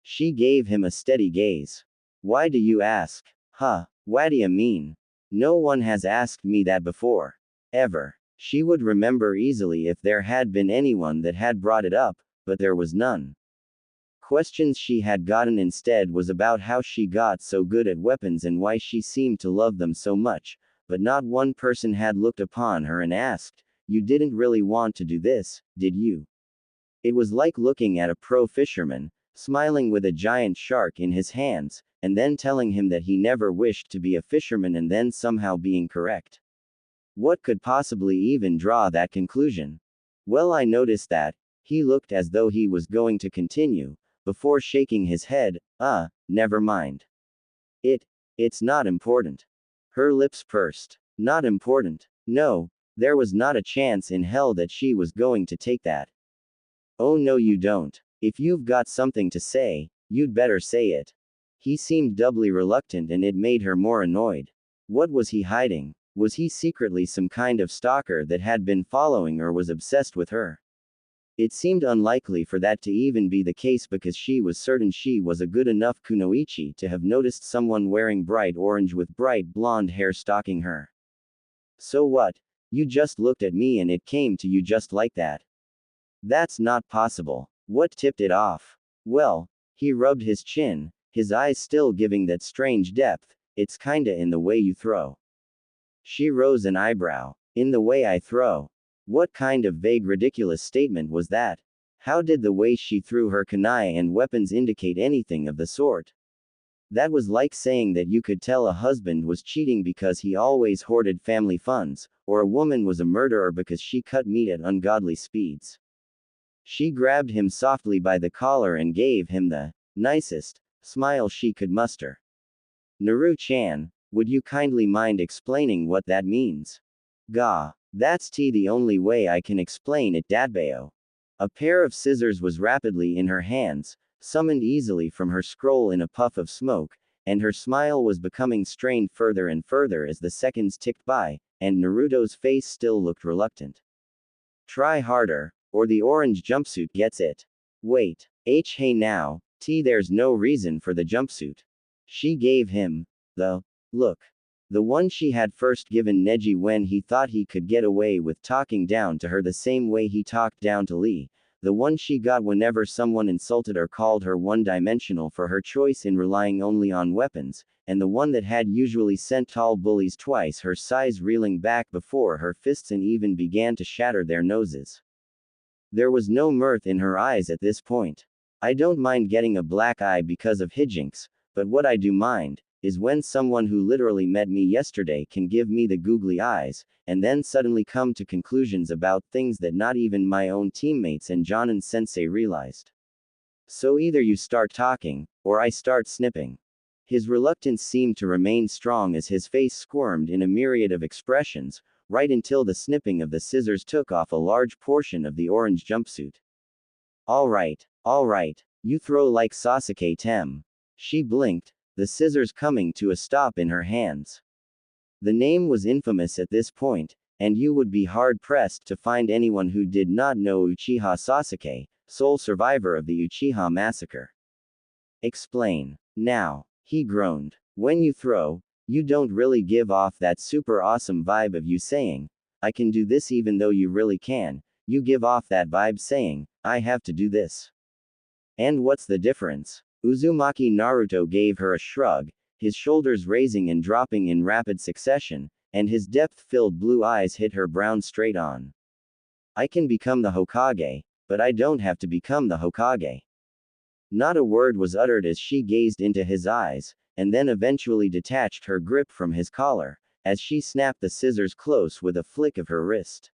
She gave him a steady gaze. Why do you ask? Huh, what do you mean? No one has asked me that before. Ever. She would remember easily if there had been anyone that had brought it up, but there was none. Questions she had gotten instead was about how she got so good at weapons and why she seemed to love them so much, but not one person had looked upon her and asked, "You didn't really want to do this, did you?" It was like looking at a pro fisherman, smiling with a giant shark in his hands, and then telling him that he never wished to be a fisherman and then somehow being correct. What could possibly even draw that conclusion? Well, I noticed that. He looked as though he was going to continue, before shaking his head. Never mind. It's not important. Her lips pursed. Not important. No, there was not a chance in hell that she was going to take that. Oh no, you don't. If you've got something to say, you'd better say it. He seemed doubly reluctant and it made her more annoyed. What was he hiding? Was he secretly some kind of stalker that had been following or was obsessed with her? It seemed unlikely for that to even be the case because she was certain she was a good enough kunoichi to have noticed someone wearing bright orange with bright blonde hair stalking her. So what? You just looked at me and it came to you just like that. That's not possible. What tipped it off? Well, he rubbed his chin, his eyes still giving that strange depth. It's kinda in the way you throw. She rose an eyebrow. In the way I throw. What kind of vague ridiculous statement was that? How did the way she threw her kunai and weapons indicate anything of the sort? That was like saying that you could tell a husband was cheating because he always hoarded family funds, or a woman was a murderer because she cut meat at ungodly speeds. She grabbed him softly by the collar and gave him the nicest smile she could muster. Naru-chan, would you kindly mind explaining what that means? Gah. That's the only way I can explain it, Dadbao. A pair of scissors was rapidly in her hands, summoned easily from her scroll in a puff of smoke, and her smile was becoming strained further and further as the seconds ticked by, and Naruto's face still looked reluctant. Try harder, or the orange jumpsuit gets it. Wait. Hey now, there's no reason for the jumpsuit. She gave him the look. The one she had first given Neji when he thought he could get away with talking down to her the same way he talked down to Lee, the one she got whenever someone insulted or called her one-dimensional for her choice in relying only on weapons, and the one that had usually sent tall bullies twice her size reeling back before her fists and even began to shatter their noses. There was no mirth in her eyes at this point. I don't mind getting a black eye because of hijinks, but what I do mind is when someone who literally met me yesterday can give me the googly eyes, and then suddenly come to conclusions about things that not even my own teammates and Jonin-sensei realized. So either you start talking, or I start snipping. His reluctance seemed to remain strong as his face squirmed in a myriad of expressions, right until the snipping of the scissors took off a large portion of the orange jumpsuit. Alright, you throw like Sasuke Tem. She blinked, the scissors coming to a stop in her hands. The name was infamous at this point, and you would be hard-pressed to find anyone who did not know Uchiha Sasuke, sole survivor of the Uchiha massacre. Explain. Now, he groaned. When you throw, you don't really give off that super awesome vibe of you saying, I can do this even though you really can, you give off that vibe saying, I have to do this. And what's the difference? Uzumaki Naruto gave her a shrug, his shoulders raising and dropping in rapid succession, and his depth-filled blue eyes hit her brown straight on. I can become the Hokage, but I don't have to become the Hokage. Not a word was uttered as she gazed into his eyes, and then eventually detached her grip from his collar, as she snapped the scissors close with a flick of her wrist.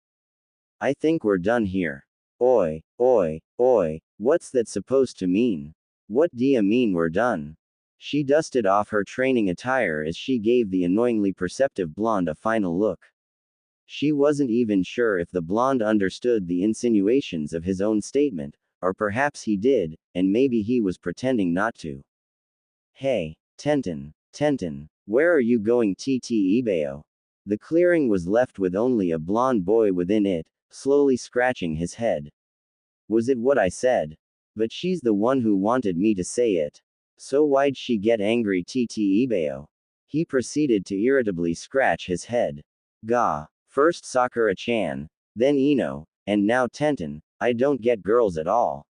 I think we're done here. Oi, oi, oi, what's that supposed to mean? What do you mean we're done? She dusted off her training attire as she gave the annoyingly perceptive blonde a final look. She wasn't even sure if the blonde understood the insinuations of his own statement, or perhaps he did, and maybe he was pretending not to. Hey, Tenten, where are you going Ibeo? The clearing was left with only a blonde boy within it, slowly scratching his head. Was it what I said? But she's the one who wanted me to say it. So why'd she get angry Ibeo? He proceeded to irritably scratch his head. Gah. First Sakura-chan, then Ino, and now Tenten, I don't get girls at all.